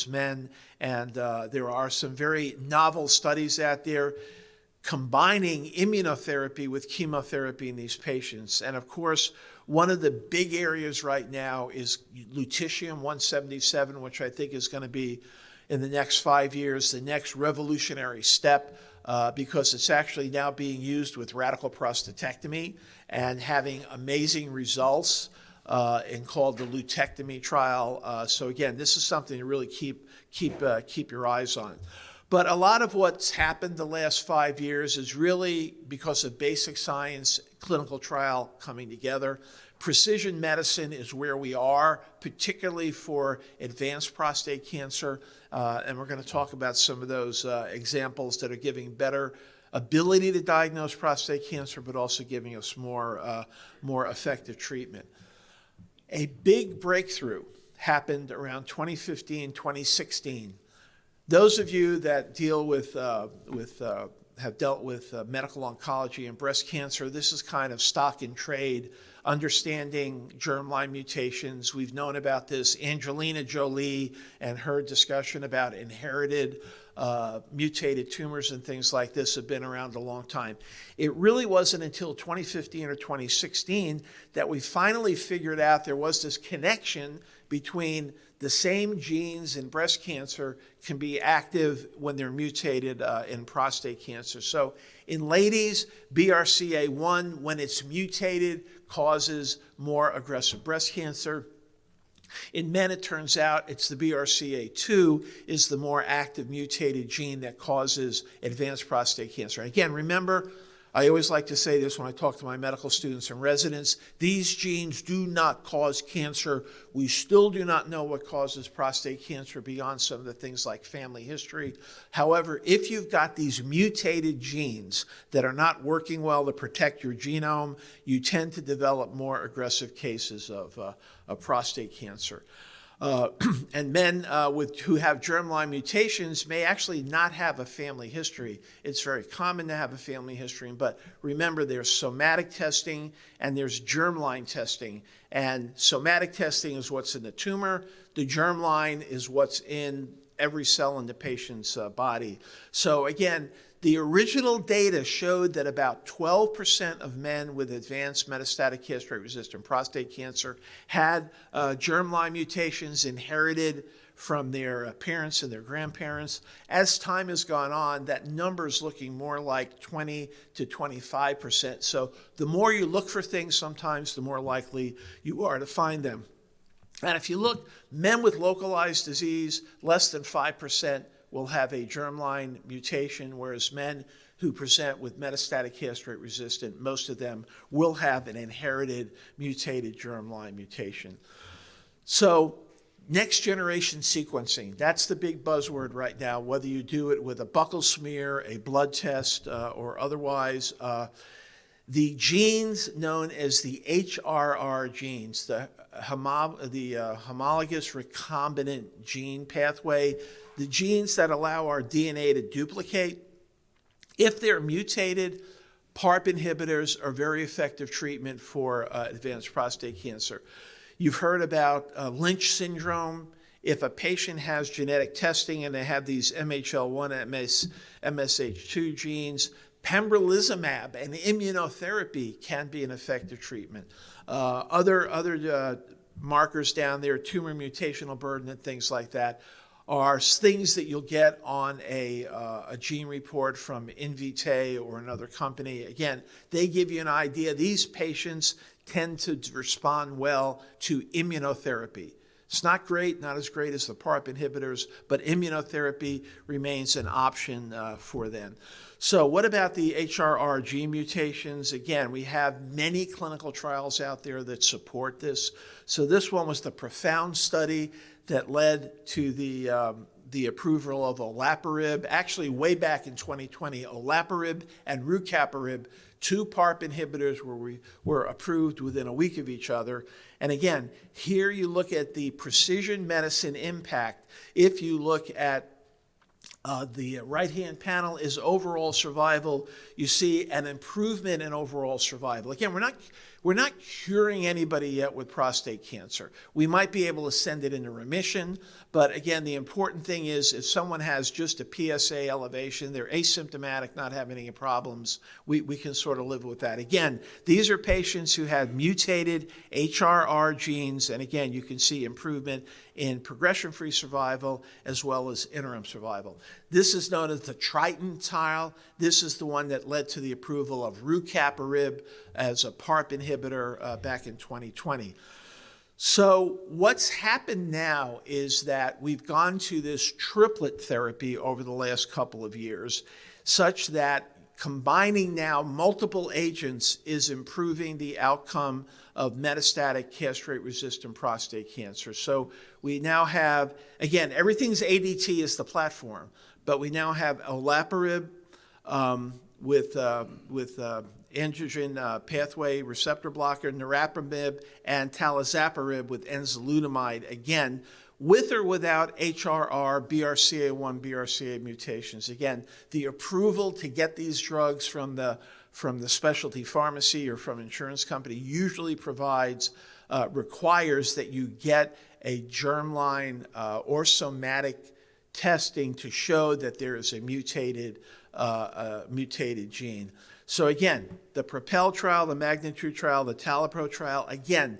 men, and there are some very novel studies out there combining immunotherapy with chemotherapy in these patients. And of course, one of the big areas right now is lutetium-177, which I think is going to be, in the next 5 years, the next revolutionary step, because it's actually now being used with radical prostatectomy and having amazing results and called the lutectomy trial. So again, this is something to really keep your eyes on. But a lot of what's happened the last 5 years is really because of basic science, clinical trial coming together. Precision medicine is where we are, particularly for advanced prostate cancer. And we're going to talk about some of those examples that are giving better ability to diagnose prostate cancer, but also giving us more effective treatment. A big breakthrough happened around 2015, 2016. Those of you that have dealt with medical oncology and breast cancer, this is kind of stock in trade, understanding germline mutations. We've known about this. Angelina Jolie and her discussion about inherited mutated tumors and things like this have been around a long time. It really wasn't until 2015 or 2016 that we finally figured out there was this connection between the same genes in breast cancer can be active when they're mutated in prostate cancer. So in ladies, BRCA1, when it's mutated, causes more aggressive breast cancer. In men, it turns out it's the BRCA2 is the more active mutated gene that causes advanced prostate cancer. And again, remember, I always like to say this when I talk to my medical students and residents, these genes do not cause cancer. We still do not know what causes prostate cancer beyond some of the things like family history. However, if you've got these mutated genes that are not working well to protect your genome, you tend to develop more aggressive cases of prostate cancer. And men who have germline mutations may actually not have a family history. It's very common to have a family history, but remember there's somatic testing and there's germline testing. And somatic testing is what's in the tumor. The germline is what's in every cell in the patient's body. So again, the original data showed that about 12% of men with advanced metastatic castrate-resistant prostate cancer had germline mutations inherited from their parents and their grandparents. As time has gone on, that number is looking more like 20 to 25%. So the more you look for things, sometimes the more likely you are to find them. And if you look, men with localized disease, less than 5% will have a germline mutation, whereas men who present with metastatic castrate-resistant, most of them will have an inherited mutated germline mutation. So next generation sequencing, that's the big buzzword right now, whether you do it with a buccal smear, a blood test, or otherwise. The genes known as the HRR genes, the homologous recombinant gene pathway, the genes that allow our DNA to duplicate, if they're mutated, PARP inhibitors are very effective treatment for advanced prostate cancer. You've heard about Lynch syndrome. If a patient has genetic testing and they have these MHL1, MSH2 genes, pembrolizumab and immunotherapy can be an effective treatment. Other markers down there, tumor mutational burden and things like that, are things that you'll get on a gene report from Invitae or another company. Again, they give you an idea. These patients tend to respond well to immunotherapy. It's not great, not as great as the PARP inhibitors, but immunotherapy remains an option for them. So what about the HRR gene mutations? Again, we have many clinical trials out there that support this. So this one was the PROfound study that led to the approval of olaparib. Actually, way back in 2020, olaparib and rucaparib, two PARP inhibitors were approved within a week of each other. And again, here you look at the precision medicine impact. If you look at the right-hand panel is overall survival. You see an improvement in overall survival. Again, we're not curing anybody yet with prostate cancer. We might be able to send it into remission, but again, the important thing is if someone has just a PSA elevation, they're asymptomatic, not having any problems, we can sort of live with that. Again, these are patients who had mutated HRR genes, and again, you can see improvement in progression-free survival as well as interim survival. This is known as the Triton trial. This is the one that led to the approval of rucaparib as a PARP inhibitor back in 2020. So what's happened now is that we've gone to this triplet therapy over the last couple of years, such that combining now multiple agents is improving the outcome of metastatic castrate-resistant prostate cancer. So we now have, again, everything's ADT is the platform, but we now have olaparib with androgen pathway receptor blocker, niraparib, and talazoparib with enzalutamide, again, with or without HRR, BRCA1, BRCA mutations. Again, the approval to get these drugs from the specialty pharmacy or from insurance company usually requires that you get a germline or somatic testing to show that there is a mutated gene. So again, the PROPEL trial, the MAGNITUDE trial, the TALAPRO trial, again,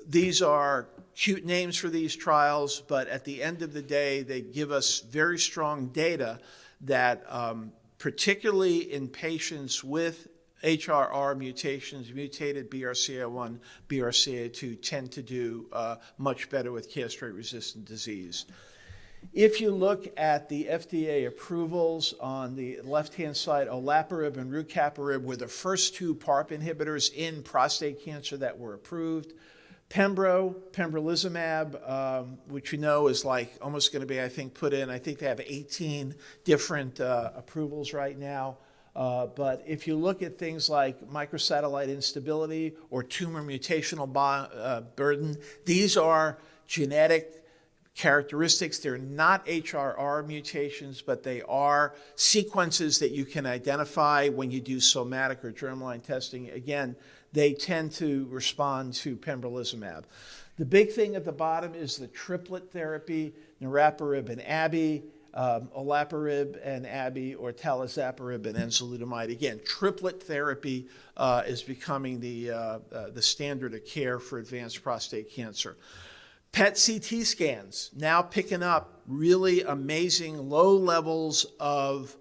these are cute names for these trials, but at the end of the day, they give us very strong data that particularly in patients with HRR mutations, mutated BRCA1, BRCA2, tend to do much better with castrate-resistant disease. If you look at the FDA approvals on the left-hand side, olaparib and rucaparib were the first two PARP inhibitors in prostate cancer that were approved. Pembrolizumab, which you know is like almost going to be, I think, put in, I think they have 18 different approvals right now. But if you look at things like microsatellite instability or tumor mutational burden, these are genetic characteristics. They're not HRR mutations, but they are sequences that you can identify when you do somatic or germline testing. Again, they tend to respond to pembrolizumab. The big thing at the bottom is the triplet therapy, niraparib and abi, olaparib and abi, or talazoparib and enzalutamide. Again, triplet therapy is becoming the standard of care for advanced prostate cancer. PET CT scans now picking up really amazing low levels of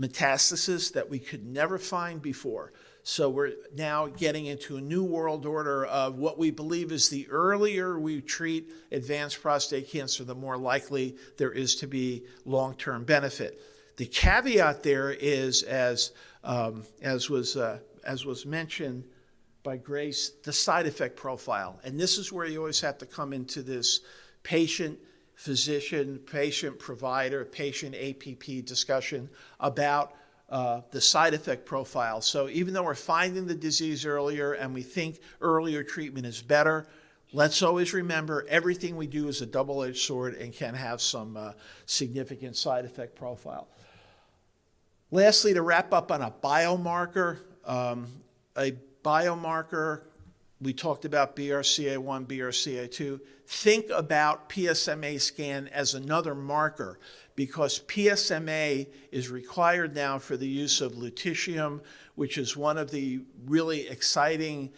metastasis that we could never find before. So we're now getting into a new world order of what we believe is the earlier we treat advanced prostate cancer, the more likely there is to be long-term benefit. The caveat there is, as was mentioned by Grace, the side effect profile. And this is where you always have to come into this patient, physician, patient provider, patient APP discussion about the side effect profile. So even though we're finding the disease earlier and we think earlier treatment is better, let's always remember everything we do is a double-edged sword and can have some significant side effect profile. Lastly, to wrap up on a biomarker We talked about BRCA1, BRCA2. Think about PSMA scan as another marker because PSMA is required now for the use of lutetium, which is one of the really exciting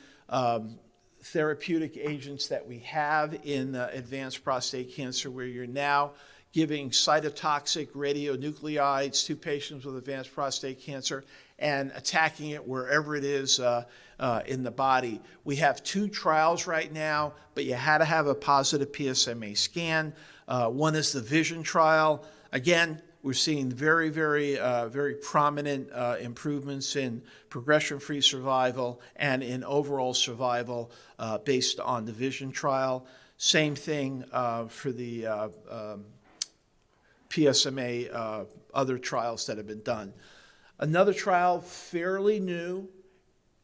therapeutic agents that we have in advanced prostate cancer, where you're now giving cytotoxic radionuclides to patients with advanced prostate cancer and attacking it wherever it is in the body. We have 2 trials right now, but you had to have a positive PSMA scan. One is the VISION trial. Again, we're seeing very, very prominent improvements in progression-free survival and in overall survival based on the VISION trial. Same thing for the PSMA other trials that have been done. Another trial, fairly new,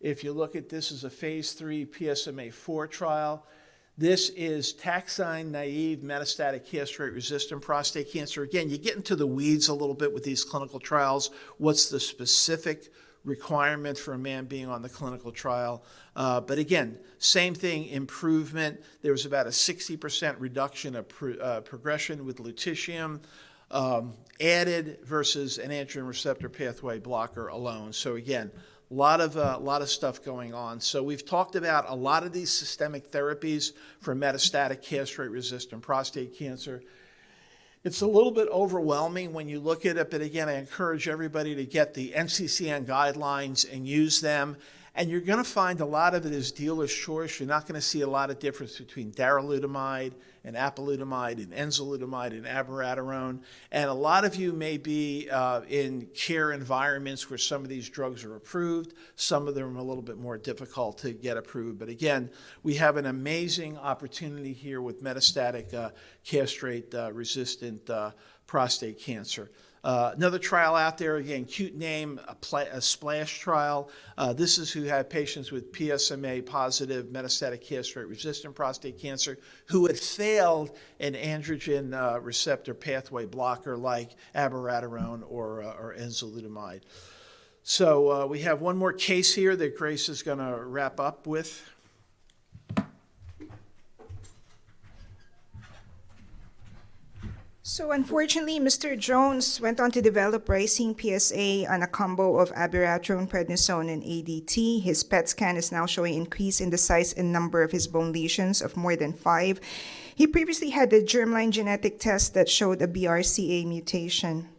if you look at this as a phase 3 PSMA-4 trial. This is taxane-naive metastatic castrate-resistant prostate cancer. Again, you get into the weeds a little bit with these clinical trials. What's the specific requirement for a man being on the clinical trial? But again, same thing, improvement. There was about a 60% reduction of progression with lutetium added versus an androgen receptor pathway blocker alone. So again, a lot of stuff going on. So we've talked about a lot of these systemic therapies for metastatic castrate-resistant prostate cancer. It's a little bit overwhelming when you look at it, but again, I encourage everybody to get the NCCN guidelines and use them. And you're going to find a lot of it is dealer's choice. You're not going to see a lot of difference between darolutamide and apalutamide and enzalutamide and abiraterone. And a lot of you may be in care environments where some of these drugs are approved. Some of them are a little bit more difficult to get approved. But again, we have an amazing opportunity here with metastatic castrate-resistant prostate cancer. Another trial out there, again, cute name, a SPLASH trial. This is who had patients with PSMA-positive metastatic castrate-resistant prostate cancer who had failed an androgen receptor pathway blocker like abiraterone or enzalutamide. So we have one more case here that Grace is going to wrap up with. So unfortunately, Mr. Jones went on to develop ricine PSA on a combo of abiraterone, prednisone, and ADT. His PET scan is now showing increase in the size and number of his bone lesions of more than 5. He previously had a germline genetic test that showed a BRCA mutation.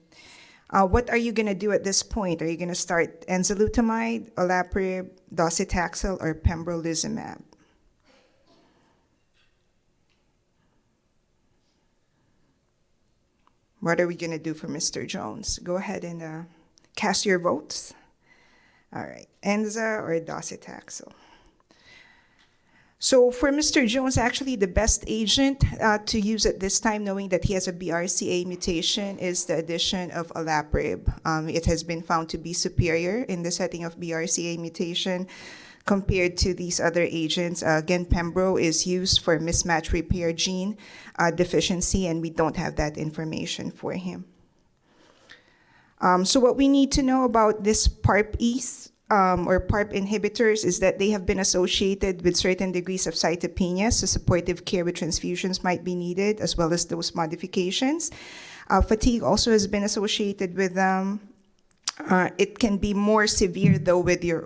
What are you going to do at this point? Are you going to start enzalutamide, olaparib, docetaxel, or pembrolizumab? What are we going to do for Mr. Jones? Go ahead and cast your votes. All right, Enza or docetaxel? So for Mr. Jones, actually the best agent to use at this time, knowing that he has a BRCA mutation, is the addition of olaparib. It has been found to be superior in the setting of BRCA mutation compared to these other agents. Again, pembro is used for mismatch repair gene deficiency, and we don't have that information for him. So what we need to know about this PARP-E's or PARP inhibitors is that they have been associated with certain degrees of cytopenia, so supportive care with transfusions might be needed, as well as dose modifications. Fatigue also has been associated with them. It can be more severe, though, with your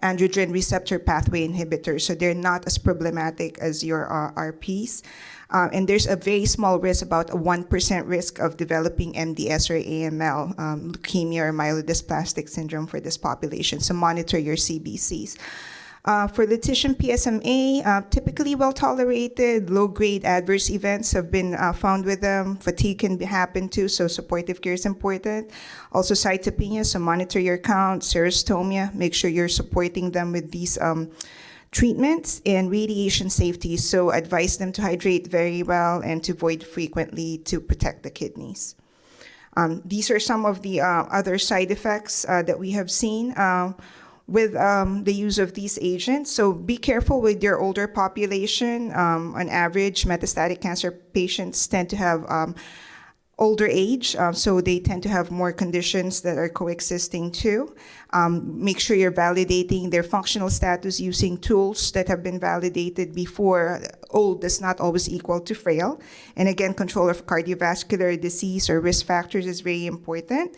androgen receptor pathway inhibitors, so they're not as problematic as your RPs. And there's a very small risk, about a 1% risk of developing MDS or AML, leukemia or myelodysplastic syndrome for this population, so monitor your CBCs. For lutetium PSMA, typically well-tolerated, low-grade adverse events have been found with them. Fatigue can happen too, so supportive care is important. Also cytopenia, so monitor your count. Serostomia, make sure you're supporting them with these treatments. And radiation safety, so advise them to hydrate very well and to void frequently to protect the kidneys. These are some of the other side effects that we have seen with the use of these agents. So be careful with your older population. On average, metastatic cancer patients tend to have older age, so they tend to have more conditions that are coexisting too. Make sure you're validating their functional status using tools that have been validated before. Old does not always equal to frail. And again, control of cardiovascular disease or risk factors is very important.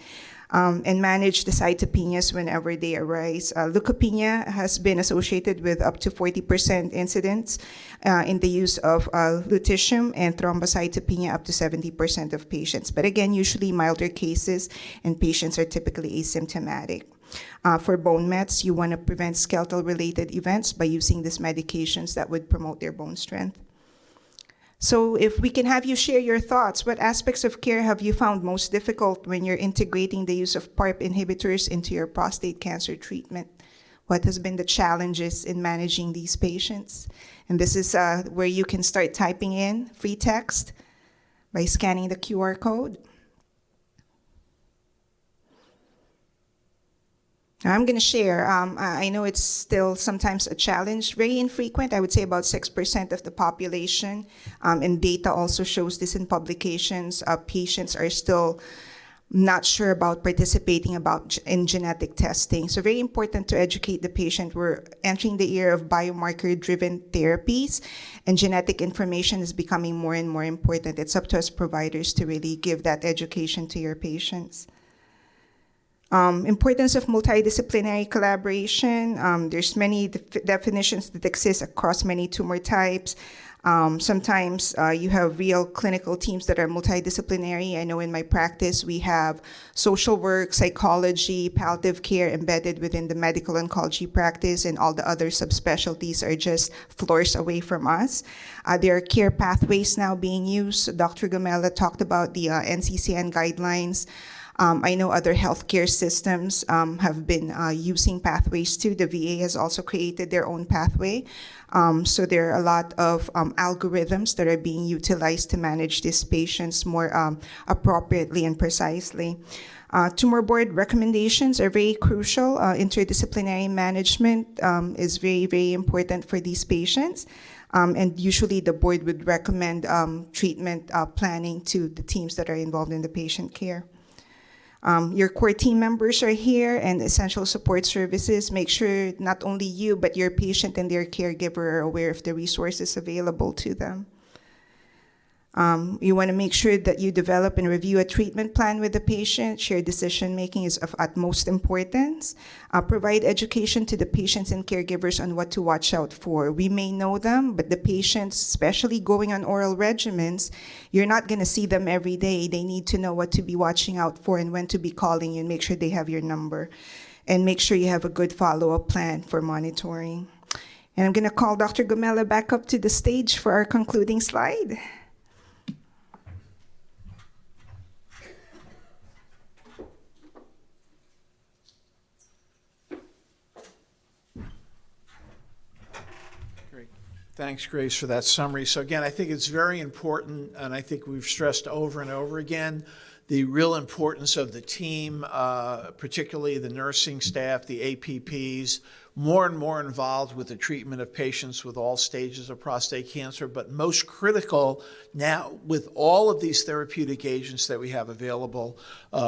And manage the cytopenias whenever they arise. Leukopenia has been associated with up to 40% incidence in the use of lutetium, and thrombocytopenia up to 70% of patients. But again, usually milder cases, and patients are typically asymptomatic. For bone mets, you want to prevent skeletal-related events by using these medications that would promote their bone strength. So if we can have you share your thoughts, what aspects of care have you found most difficult when you're integrating the use of PARP inhibitors into your prostate cancer treatment? What has been the challenges in managing these patients? And this is where you can start typing in free text by scanning the QR code. I'm going to share. I know it's still sometimes a challenge, very infrequent. I would say about 6% of the population, and data also shows this in publications. Patients are still not sure about participating in genetic testing. So very important to educate the patient. We're entering the era of biomarker-driven therapies, and genetic information is becoming more and more important. It's up to us providers to really give that education to your patients. Importance of multidisciplinary collaboration. There's many definitions that exist across many tumor types. Sometimes you have real clinical teams that are multidisciplinary. I know in my practice we have social work, psychology, palliative care embedded within the medical oncology practice, and all the other subspecialties are just floors away from us. There are care pathways now being used. Dr. Gamela talked about the NCCN guidelines. I know other healthcare systems have been using pathways too. The VA has also created their own pathway. So there are a lot of algorithms that are being utilized to manage these patients more appropriately and precisely. Tumor board recommendations are very crucial. Interdisciplinary management is very, very important for these patients. And usually the board would recommend treatment planning to the teams that are involved in the patient care. Your core team members are here, and essential support services. Make sure not only you, but your patient and their caregiver are aware of the resources available to them. You want to make sure that you develop and review a treatment plan with the patient. Shared decision-making is of utmost importance. Provide education to the patients and caregivers on what to watch out for. We may know them, but the patients, especially going on oral regimens, you're not going to see them every day. They need to know what to be watching out for and when to be calling you, and make sure they have your number. And make sure you have a good follow-up plan for monitoring. And I'm going to call Dr. Gamela back up to the stage for our concluding slide. Thanks, Grace, for that summary. So again, I think it's very important, and I think we've stressed over and over again, the real importance of the team, particularly the nursing staff, the APPs, more and more involved with the treatment of patients with all stages of prostate cancer, but most critical now with all of these therapeutic agents that we have available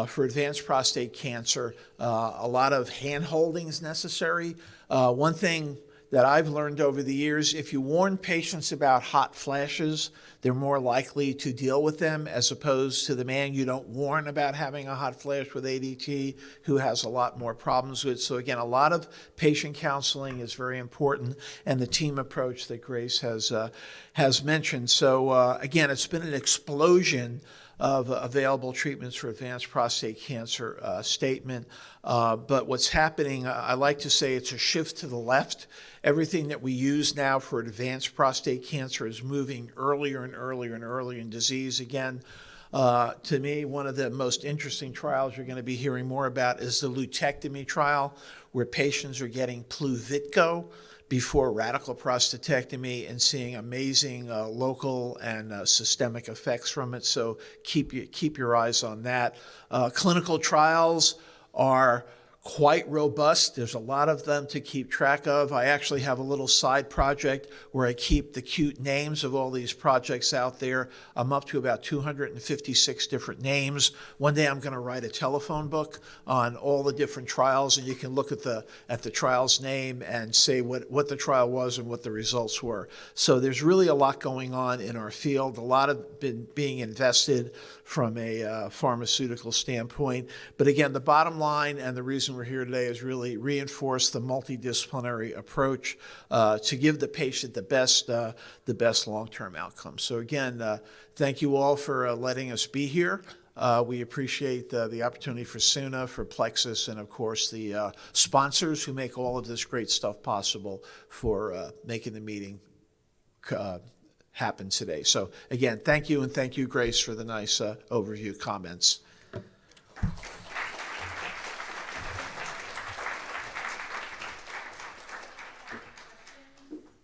for advanced prostate cancer, a lot of hand-holding is necessary. One thing that I've learned over the years, if you warn patients about hot flashes, they're more likely to deal with them, as opposed to the man you don't warn about having a hot flash with ADT, who has a lot more problems with. So again, a lot of patient counseling is very important, and the team approach that Grace has mentioned. So again, it's been an explosion of available treatments for advanced prostate cancer statement. But what's happening, I like to say it's a shift to the left. Everything that we use now for advanced prostate cancer is moving earlier and earlier and earlier in disease. Again, to me, one of the most interesting trials you're going to be hearing more about is the lutectomy trial, where patients are getting Pluvitco before radical prostatectomy and seeing amazing local and systemic effects from it. So keep your eyes on that. Clinical trials are quite robust. There's a lot of them to keep track of. I actually have a little side project where I keep the cute names of all these projects out there. I'm up to about 256 different names. One day I'm going to write a telephone book on all the different trials, and you can look at the trial's name and say what the trial was and what the results were. So there's really a lot going on in our field. A lot of being invested from a pharmaceutical standpoint. But again, the bottom line and the reason we're here today is really reinforce the multidisciplinary approach to give the patient the best long-term outcome. So again, thank you all for letting us be here. We appreciate the opportunity for SUNA, for Plexus, and of course the sponsors who make all of this great stuff possible for making the meeting happen today. So again, thank you, and thank you, Grace, for the nice overview comments.